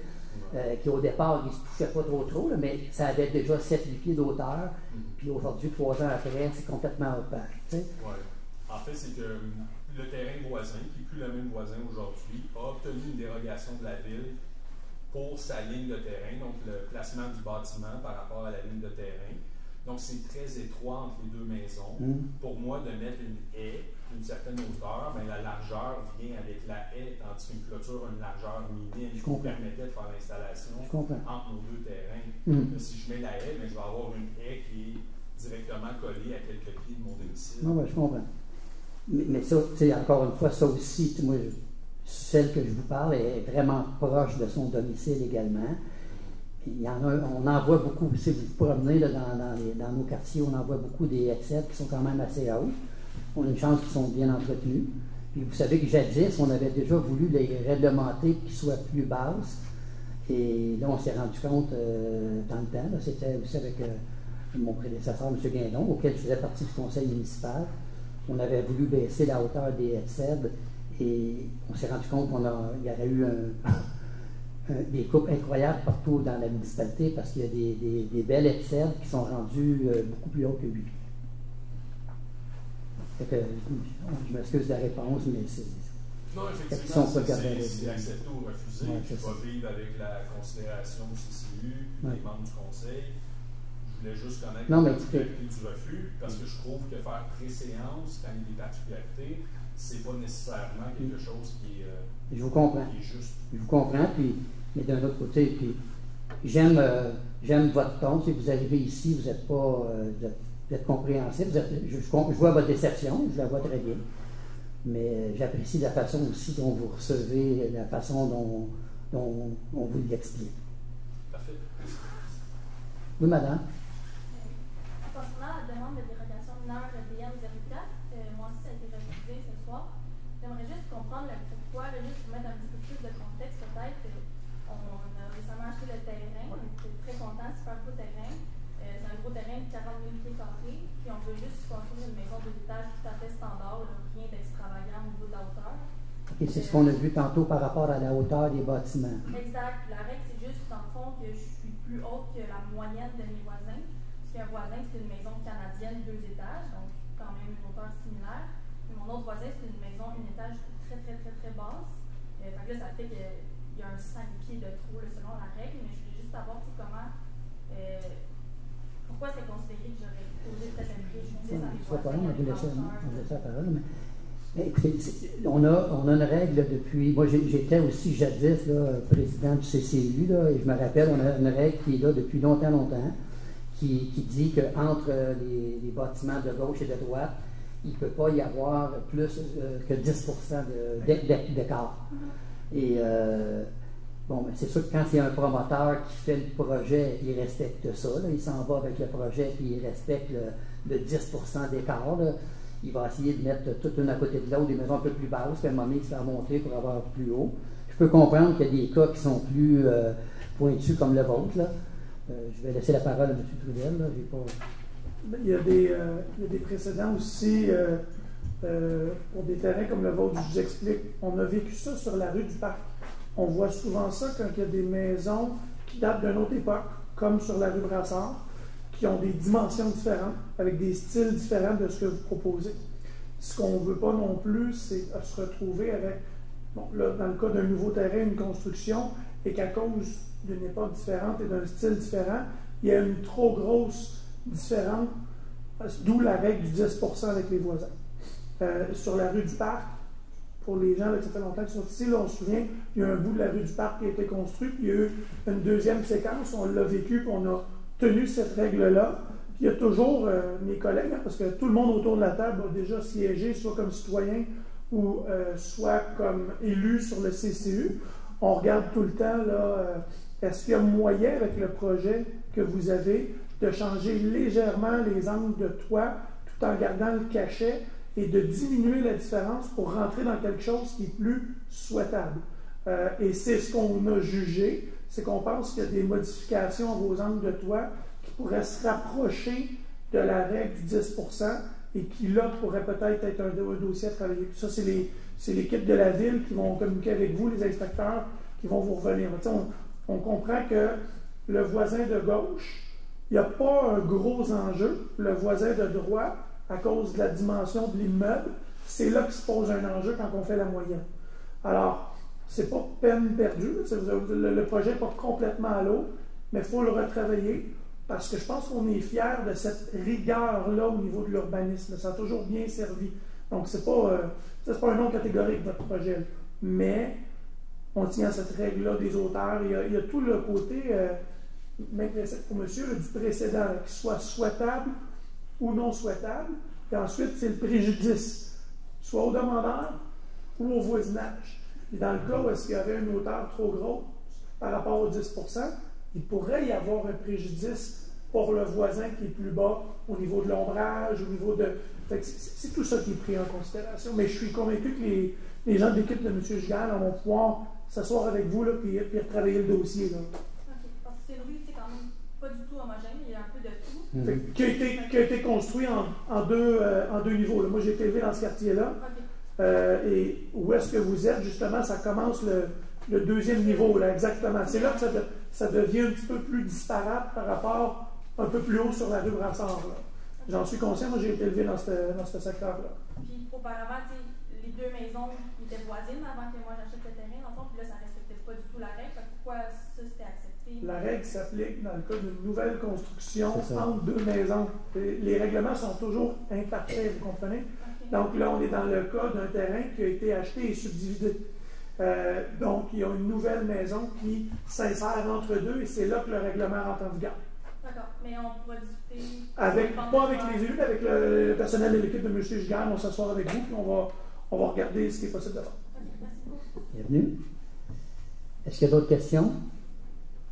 qui au départ, il ne se touchait pas trop, là, mais ça avait déjà 7-8 pieds d'auteur, puis aujourd'hui, 3 ans après, c'est complètement opaque. Oui. En fait, c'est que le terrain voisin, qui n'est plus le même voisin aujourd'hui, a obtenu une dérogation de la ville pour sa ligne de terrain, donc le placement du bâtiment par rapport à la ligne de terrain. Donc, c'est très étroit entre les deux maisons. Pour moi, de mettre une haie d'une certaine hauteur, ben, la largeur vient avec la haie, tandis qu'une clôture a une largeur minime qui nous permettait de faire l'installation entre nos deux terrains. Si je mets la haie, ben, je vais avoir une haie qui est directement collée à quelques pieds de mon domicile. Non, ben, je comprends. Mais ça, encore une fois, ça aussi, moi, celle que je vous parle est vraiment proche de son domicile également. Il y en a, on en voit beaucoup, si vous vous promenez là, dans nos quartiers, on en voit beaucoup des headsets qui sont quand même assez hauts. On a une chance qu'ils sont bien entretenus. Puis vous savez que jadis, on avait déjà voulu les réglementer qu'ils soient plus basses. Et là, on s'est rendu compte dans le temps, c'était aussi avec mon prédécesseur, M. Guindon, auquel je faisais partie du conseil municipal. On avait voulu baisser la hauteur des headsets et on s'est rendu compte qu'il y aurait eu des coupes incroyables partout dans la municipalité parce qu'il y a des belles headsets qui sont rendus beaucoup plus hauts que 8 pieds. Je m'excuse de la réponse, mais c'est... Non, effectivement, c'est accepté ou refusé. Je vais vivre avec la considération du CCU, des membres du conseil. Je voulais juste connaître la particularité du refus, parce que je trouve que faire préséance quand il y a des particularités, c'est pas nécessairement quelque chose qui est, je vous comprends. Qui est juste. Je vous comprends, mais d'un autre côté, puis j'aime votre ton. Si vous arrivez ici, vous êtes pas... vous êtes compréhensif, je vois votre déception, je la vois très bien, mais j'apprécie la façon aussi dont vous recevez, la façon dont on vous l'explique. Parfait. Oui, madame. Concernant la demande de dérogation mineure DM 04, moi aussi ça a été refusé ce soir. J'aimerais juste comprendre pourquoi, juste pour mettre un petit peu plus de contexte peut-être. On a récemment acheté le terrain, on était très contents, super beau terrain. C'est un gros terrain de 40 000 pieds carrés, puis on veut juste construire une maison 2 étages tout à fait standard, rien d'extravagant au niveau de la hauteur. Et c'est ce qu'on a vu tantôt par rapport à la hauteur des bâtiments. Exact. La règle, c'est juste, dans le fond, que je suis plus haute que la moyenne de mes voisins. Parce qu'il y a un voisin, c'est une maison canadienne, 2 étages, donc quand même une hauteur similaire. Et mon autre voisin, c'est une maison, une étage très, très, très, très basse. Fait que là, ça fait qu'il y a un 5 pieds de trop là, selon la règle, mais je voulais juste savoir comment. Pourquoi c'est considéré que j'aurais posé peut-être un préjudice à mes voisins? On va laisser la parole. Mais écoutez, on a une règle là, depuis. Moi, j'étais aussi jadis là, président du CCU, là, et je me rappelle, on a une règle qui est là depuis longtemps, qui dit qu'entre les bâtiments de gauche et de droite, il ne peut pas y avoir plus que 10% d'écart. Et bon, ben, c'est sûr que quand il y a un promoteur qui fait le projet, il respecte ça. Là, il s'en va avec le projet puis il respecte le 10% d'écart. Là. Il va essayer de mettre toutes une à côté de l'autre, des maisons un peu plus basses, puis à un moment donné, il se fait remonter pour avoir plus haut. Je peux comprendre qu'il y a des cas qui sont plus pointus comme le vôtre. Là. Je vais laisser la parole à M. Trudel. Là. Il y a des précédents aussi pour des terrains comme le vôtre, je vous explique. On a vécu ça sur la rue du Parc. On voit souvent ça quand il y a des maisons qui datent d'une autre époque, comme sur la rue Brassard, qui ont des dimensions différentes, avec des styles différents de ce que vous proposez. Ce qu'on ne veut pas non plus, c'est se retrouver avec, bon, là, dans le cas d'un nouveau terrain, une construction, et qu'à cause d'une époque différente et d'un style différent, il y a une trop grosse différence, d'où la règle du 10% avec les voisins. Sur la rue du Parc, pour les gens là, que ça fait longtemps qu'ils sont ici, là, on se souvient, il y a un bout de la rue du Parc qui a été construit, puis il y a eu une deuxième séquence, on l'a vécu, puis on a tenu cette règle-là. Puis il y a toujours mes collègues, parce que tout le monde autour de la table a déjà siégé, soit comme citoyen ou soit comme élu sur le CCU. On regarde tout le temps, là, est-ce qu'il y a moyen avec le projet que vous avez de changer légèrement les angles de toit tout en gardant le cachet et de diminuer la différence pour rentrer dans quelque chose qui est plus souhaitable. Et c'est ce qu'on a jugé, c'est qu'on pense qu'il y a des modifications à vos angles de toit qui pourraient se rapprocher de la règle du 10% et qui, là, pourrait peut-être être un dossier à travailler. Puis ça, c'est l'équipe de la ville qui vont communiquer avec vous, les inspecteurs, qui vont vous revenir. On comprend que le voisin de gauche, il n'y a pas un gros enjeu. Le voisin de droite, à cause de la dimension de l'immeuble, c'est là qu'il se pose un enjeu quand on fait la moyenne. Alors, c'est pas peine perdue. Le projet n'est pas complètement à l'eau, mais il faut le retravailler parce que je pense qu'on est fiers de cette rigueur-là au niveau de l'urbanisme. Ça a toujours bien servi. Donc, c'est pas un nom catégorique, notre projet. Mais on tient à cette règle-là des auteurs. Il y a tout le côté, même pour monsieur, du précédent, qu'il soit souhaitable ou non souhaitable. Et ensuite, c'est le préjudice, soit au demandeur ou au voisinage. Et dans le cas où est-ce qu'il y aurait une hauteur trop grosse par rapport au 10%, il pourrait y avoir un préjudice pour le voisin qui est plus bas au niveau de l'ombrage, au niveau de... C'est tout ça qui est pris en considération. Mais je suis convaincu que les gens de l'équipe de M. Giguère vont pouvoir s'asseoir avec vous là, puis retravailler le dossier. Là. OK. Parce que c'est une rue, c'est quand même pas du tout homogène, il y a un peu de tout. Qui a été construit en deux niveaux. Là. Moi, j'ai été élevé dans ce quartier-là. Okay. Et où est-ce que vous êtes, justement, ça commence le deuxième niveau, là, exactement. C'est là que ça devient un petit peu plus disparate par rapport un peu plus haut sur la rue Brassard. J'en suis conscient, moi j'ai été élevé dans ce secteur-là. Puis auparavant, les deux maisons étaient voisines avant que moi j'achète le terrain, dans le fond, puis là ça ne respectait pas du tout la règle. Pourquoi ça c'était accepté? La règle s'applique dans le cas d'une nouvelle construction entre deux maisons. Les règlements sont toujours imparfaits, vous comprenez? Okay. Donc là, on est dans le cas d'un terrain qui a été acheté et subdivisé. Donc, il y a une nouvelle maison qui s'insère entre deux et c'est là que le règlement rentre en vigueur. D'accord, mais on pourra discuter... Pas avec les élus, mais avec le personnel de l'équipe de M. Giguère, on s'asseoir avec vous et on va regarder ce qui est possible de faire. Okay, merci beaucoup. Bienvenue. Est-ce qu'il y a d'autres questions?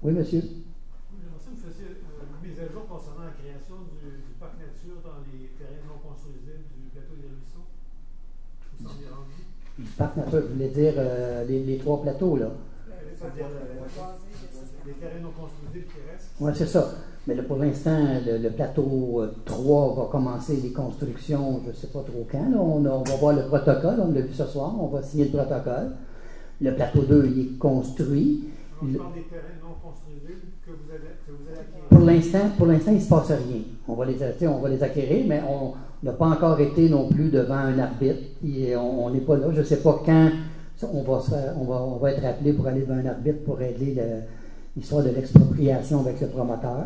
Oui, monsieur. J'aimerais ça que vous fassiez une mise à jour concernant la création du parc nature dans les terrains non construisibles du plateau des Ruisseaux. Où s'en est rendu? Le parc nature, vous voulez dire les trois plateaux, là? C'est-à-dire les terrains non construisibles qui restent? Oui, c'est ça. Mais là, pour l'instant, le plateau 3 va commencer les constructions, je ne sais pas trop quand. Là, on va voir le protocole, on l'a vu ce soir, on va signer le protocole. Le plateau 2, il est construit. On parle des terrains non construisibles que vous allez acquérir. Pour l'instant, il ne se passe rien. va les acquérir, mais on n'a pas encore été non plus devant un arbitre. Et on n'est pas là. Je ne sais pas quand on va être appelé pour aller devant un arbitre pour régler l'histoire de l'expropriation avec le promoteur.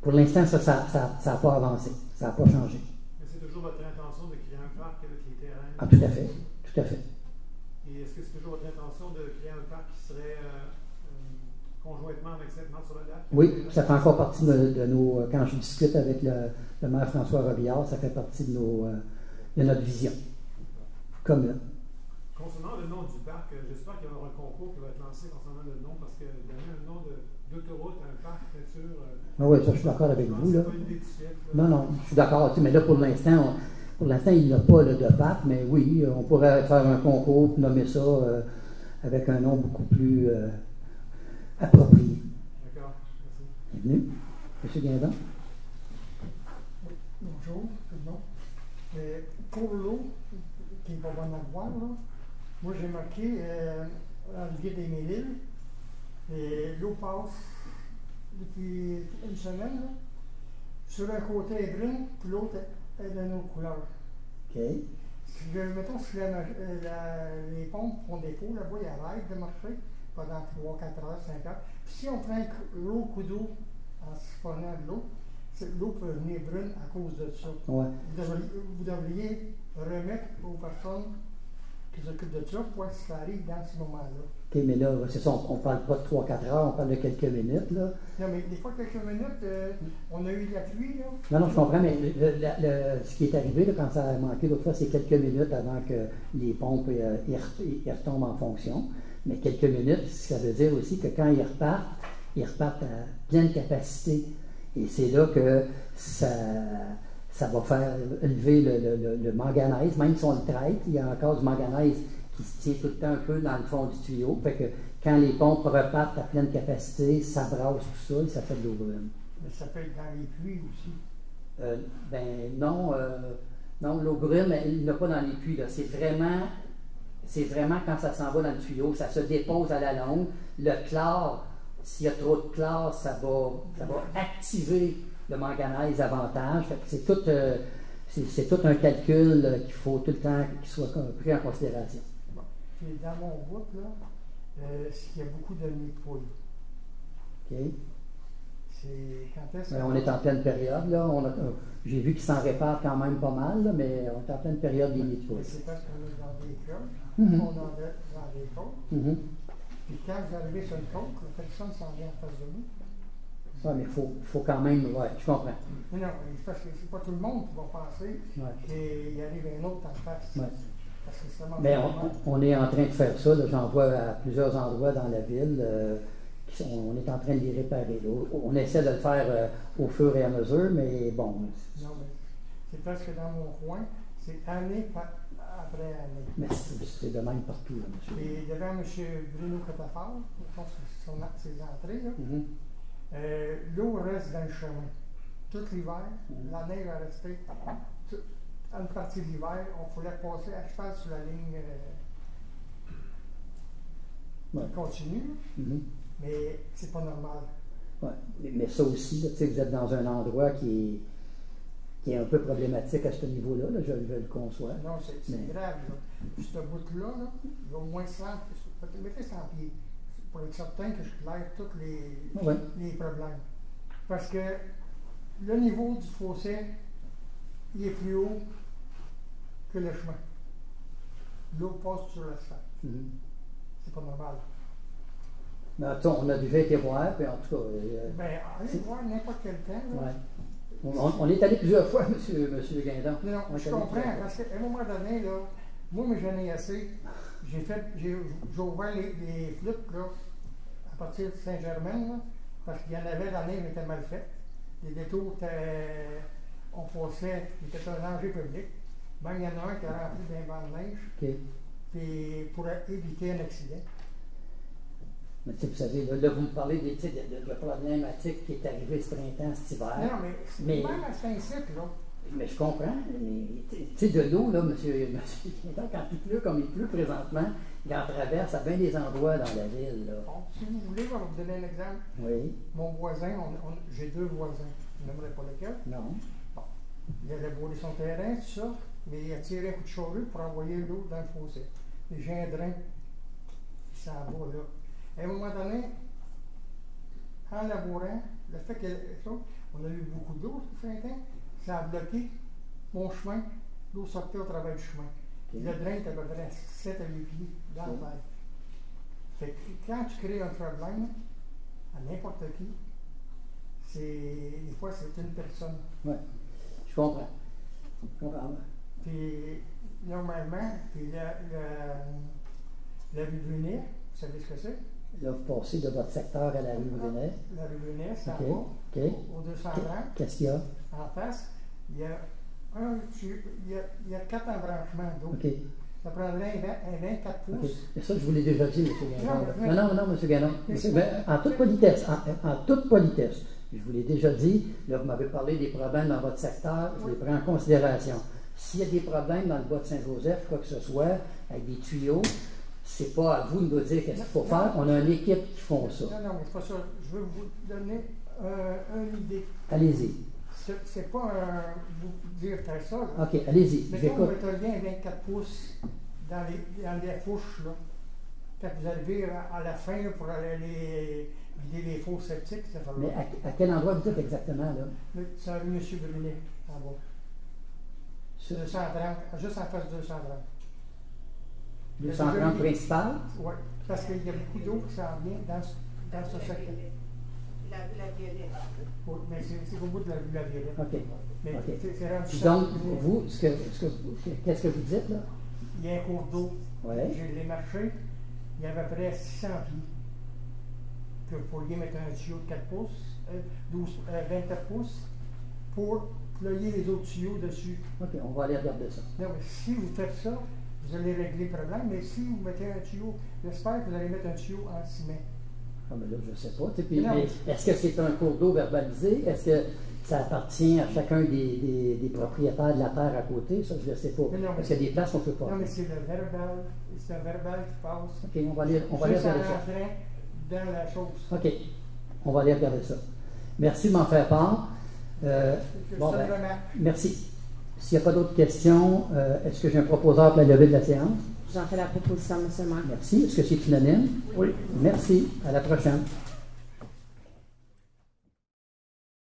Pour l'instant, ça n'a pas avancé. Ça n'a pas changé. Mais c'est toujours votre intention de créer un parc avec les terrains? Ah, tout à fait. Tout à fait. Et est-ce que c'est toujours votre intention de créer un parc qui serait conjointement avec cette Mont-sur-le-Lac? Oui, ça fait encore partie de nos... Quand je discute avec le maire François Robillard, ça fait partie de notre vision commune. Concernant le nom du parc, j'espère qu'il y aura un concours qui va être lancé concernant le nom, parce que donner un nom d'autoroute à un parc nature... Oui, ça, je suis d'accord avec vous. Là. Non, je suis d'accord. Mais là, pour l'instant, il n'a pas de parc, mais oui, on pourrait faire un concours pour nommer ça avec un nom beaucoup plus approprié. D'accord, merci. Bienvenue. M. Guindon. Bonjour, tout le monde. Pour l'eau, qui va en avoir, là, moi j'ai marqué à Rivière des Mille-Îles, et l'eau passe depuis une semaine. Là. Sur un côté elle est brune, puis l'autre est d'une autre couleur. OK. Mettons, si les pompes font défaut, là-bas, ils arrêtent de marcher pendant 3, 4 heures, 5 heures. Puis si on prend l'eau coup d'eau en siphonnant de l'eau peut venir brune à cause de ça. Ouais. Vous devriez remettre aux personnes qui s'occupent de ça pour voir si ça arrive dans ce moment-là. OK, mais là, c'est ça, on ne parle pas de 3-4 heures, on parle de quelques minutes, là. Non, mais des fois, quelques minutes, on a eu la pluie, là. Non, je comprends, mais ce qui est arrivé, là, quand ça a manqué l'autre fois, c'est quelques minutes avant que les pompes y retombent en fonction. Mais quelques minutes, ça veut dire aussi que quand ils repartent à pleine capacité. Et c'est là que ça va faire élever le manganèse, même si on le traite, il y a encore du manganèse qui se tient tout le temps un peu dans le fond du tuyau. Fait que quand les pompes repartent à pleine capacité, ça brasse tout ça et ça fait de l'eau brune. Mais ça peut être dans les puits aussi. Non, l'eau brune, il n'y en a pas dans les puits. C'est vraiment quand ça s'en va dans le tuyau, ça se dépose à la longue. Le chlore, s'il y a trop de chlore, ça va activer le manganèse davantage. C'est tout un calcul qu'il faut tout le temps qu'il soit pris en considération. Bon. Puis dans mon groupe, là, il y a beaucoup de nids de poules. OK. Quand est-ce on est en pleine période, là. J'ai vu qu'ils s'en réparent quand même pas mal, là, mais on est en pleine période des nids de poules. C'est parce qu'on est dans des cloches, on en a dans des côtes. Puis quand vous arrivez sur une côte, personne s'en vient en face de vous. Oui, mais il faut quand même. Oui, je comprends. Mais non, parce que c'est pas tout le monde qui va penser qu'il arrive un autre en face. Ouais. Parce que c'est mais on est en train de faire ça. J'en vois à plusieurs endroits dans la ville. On est en train de les réparer. Là. On essaie de le faire au fur et à mesure, mais bon. Non, mais c'est parce que dans mon coin, c'est année après année. Mais c'est de même partout, là, monsieur. Et devant M. Bruno Catafort, ses entrées, là, l'eau reste dans le chemin. Tout l'hiver, la neige a resté. Une partie de l'hiver, on voulait passer à cheval sur la ligne qui continue, mais c'est pas normal. Ouais. Mais ça aussi, là, vous êtes dans un endroit qui est un peu problématique à ce niveau-là, là, je le conçois. Non, c'est grave. Là. Ce bout-là, là, il y a au moins 100, mettez 100 pieds, pour être certain que je claire tous les problèmes. Parce que le niveau du fossé, il est plus haut que le chemin. L'eau passe sur l'asphalte. C'est pas normal. Mais, on a déjà été voir, puis en tout cas... allez voir n'importe quel temps. Là. Ouais. On est allé plusieurs fois, M. Guindon. Non, je comprends, parce qu'à un moment donné, là, moi, j'en ai assez. J'ai ouvert les flûtes là, à partir de Saint-Germain, là, parce qu'il y en avait, la neige était mal faite. Les détours on passait, c'était un danger public. Même il y en a un qui a rempli d'un banc de neige, puis pour éviter un accident. Mais vous savez, là, vous me parlez de problématiques qui est arrivée ce printemps, cet hiver. Non, mais même à Saint-Cycle, là. Mais je comprends. Tu sais, de l'eau, là, monsieur, quand il pleut comme il pleut présentement, il en traverse à bien des endroits dans la ville. Là. Bon, si vous voulez, je vais vous donner un exemple. Oui. Mon voisin, j'ai 2 voisins. Je n'aimerais pas lequel. Non. Bon. Il a labouré son terrain, tout ça, mais il a tiré un coup de charrue pour envoyer l'eau dans le fossé. Et j'ai un drain qui s'en va là. À un moment donné, en labourant, le fait qu'on a eu beaucoup d'eau ce printemps, ça a bloqué mon chemin. L'eau sortait au travers du chemin. Et le drain était à peu près 7 à 8 pieds dans le verre. Fait que quand tu crées un problème à n'importe qui, des fois c'est une personne. Oui, je comprends. Je comprends. Puis normalement, puis la rue Brunet, vous savez ce que c'est? Là, vous passez de votre secteur à la rue Brunet. La rue Brunet, ça va. Au 230. Qu'est-ce qu'il y a? En face, il y a 4 embranchements d'eau. Okay. Ça prendrait un 24 pouces. Okay. Et ça, je vous l'ai déjà dit, M. Gagnon. Non, M. Gagnon. En toute politesse, je vous l'ai déjà dit, là, vous m'avez parlé des problèmes dans votre secteur, je les prends en considération. S'il y a des problèmes dans le bois de Saint-Joseph, quoi que ce soit, avec des tuyaux, c'est pas à vous de nous dire qu'est-ce qu'il faut faire. On a une équipe qui font ça. Non, mais c'est pas ça. Je veux vous donner une idée. Allez-y. C'est pas vous dire faire ça. Là. OK, allez-y. Mais quand vous metteriez un 24 pouces dans les fourches, là, quand vous arrivez à la fin là, pour aller vider les fours septiques, ça fait. Mais à quel endroit vous êtes exactement, là? C'est la rue M. Brunet, en bas. 230, juste en face de 230. 230 principal? Oui, parce qu'il y a beaucoup d'eau qui s'en vient dans ce secteur. La Violette. Oui, mais c'est au bout de la rue La Violette. OK. Mais okay. Donc, vous, qu'est-ce que vous dites, là? Il y a un cours d'eau. Ouais. Je l'ai marché. Il y avait à peu près 600 pieds. Que vous pourriez mettre un tuyau de 4 pouces, 24 pouces, pour ployer les autres tuyaux dessus. OK, on va aller regarder ça. Non, mais si vous faites ça, vous allez régler le problème. Mais si vous mettez un tuyau, j'espère que vous allez mettre un tuyau en ciment. Ah, mais là, je ne sais pas. Puis, est-ce que c'est un cours d'eau verbalisé? Est-ce que ça appartient à chacun des propriétaires de la terre à côté? Ça, je ne sais pas. Parce qu'il y a des places qu'on ne peut pas. Non, mais c'est un verbal qui passe. OK, on va aller regarder ça. Dans la chose. OK, on va aller regarder ça. Merci de m'en faire part. Merci. S'il n'y a pas d'autres questions, est-ce que j'ai un proposeur pour la levée de la séance? J'en fais la proposition, M. le maire. Merci. Est-ce que c'est unanime? Oui. Merci. À la prochaine.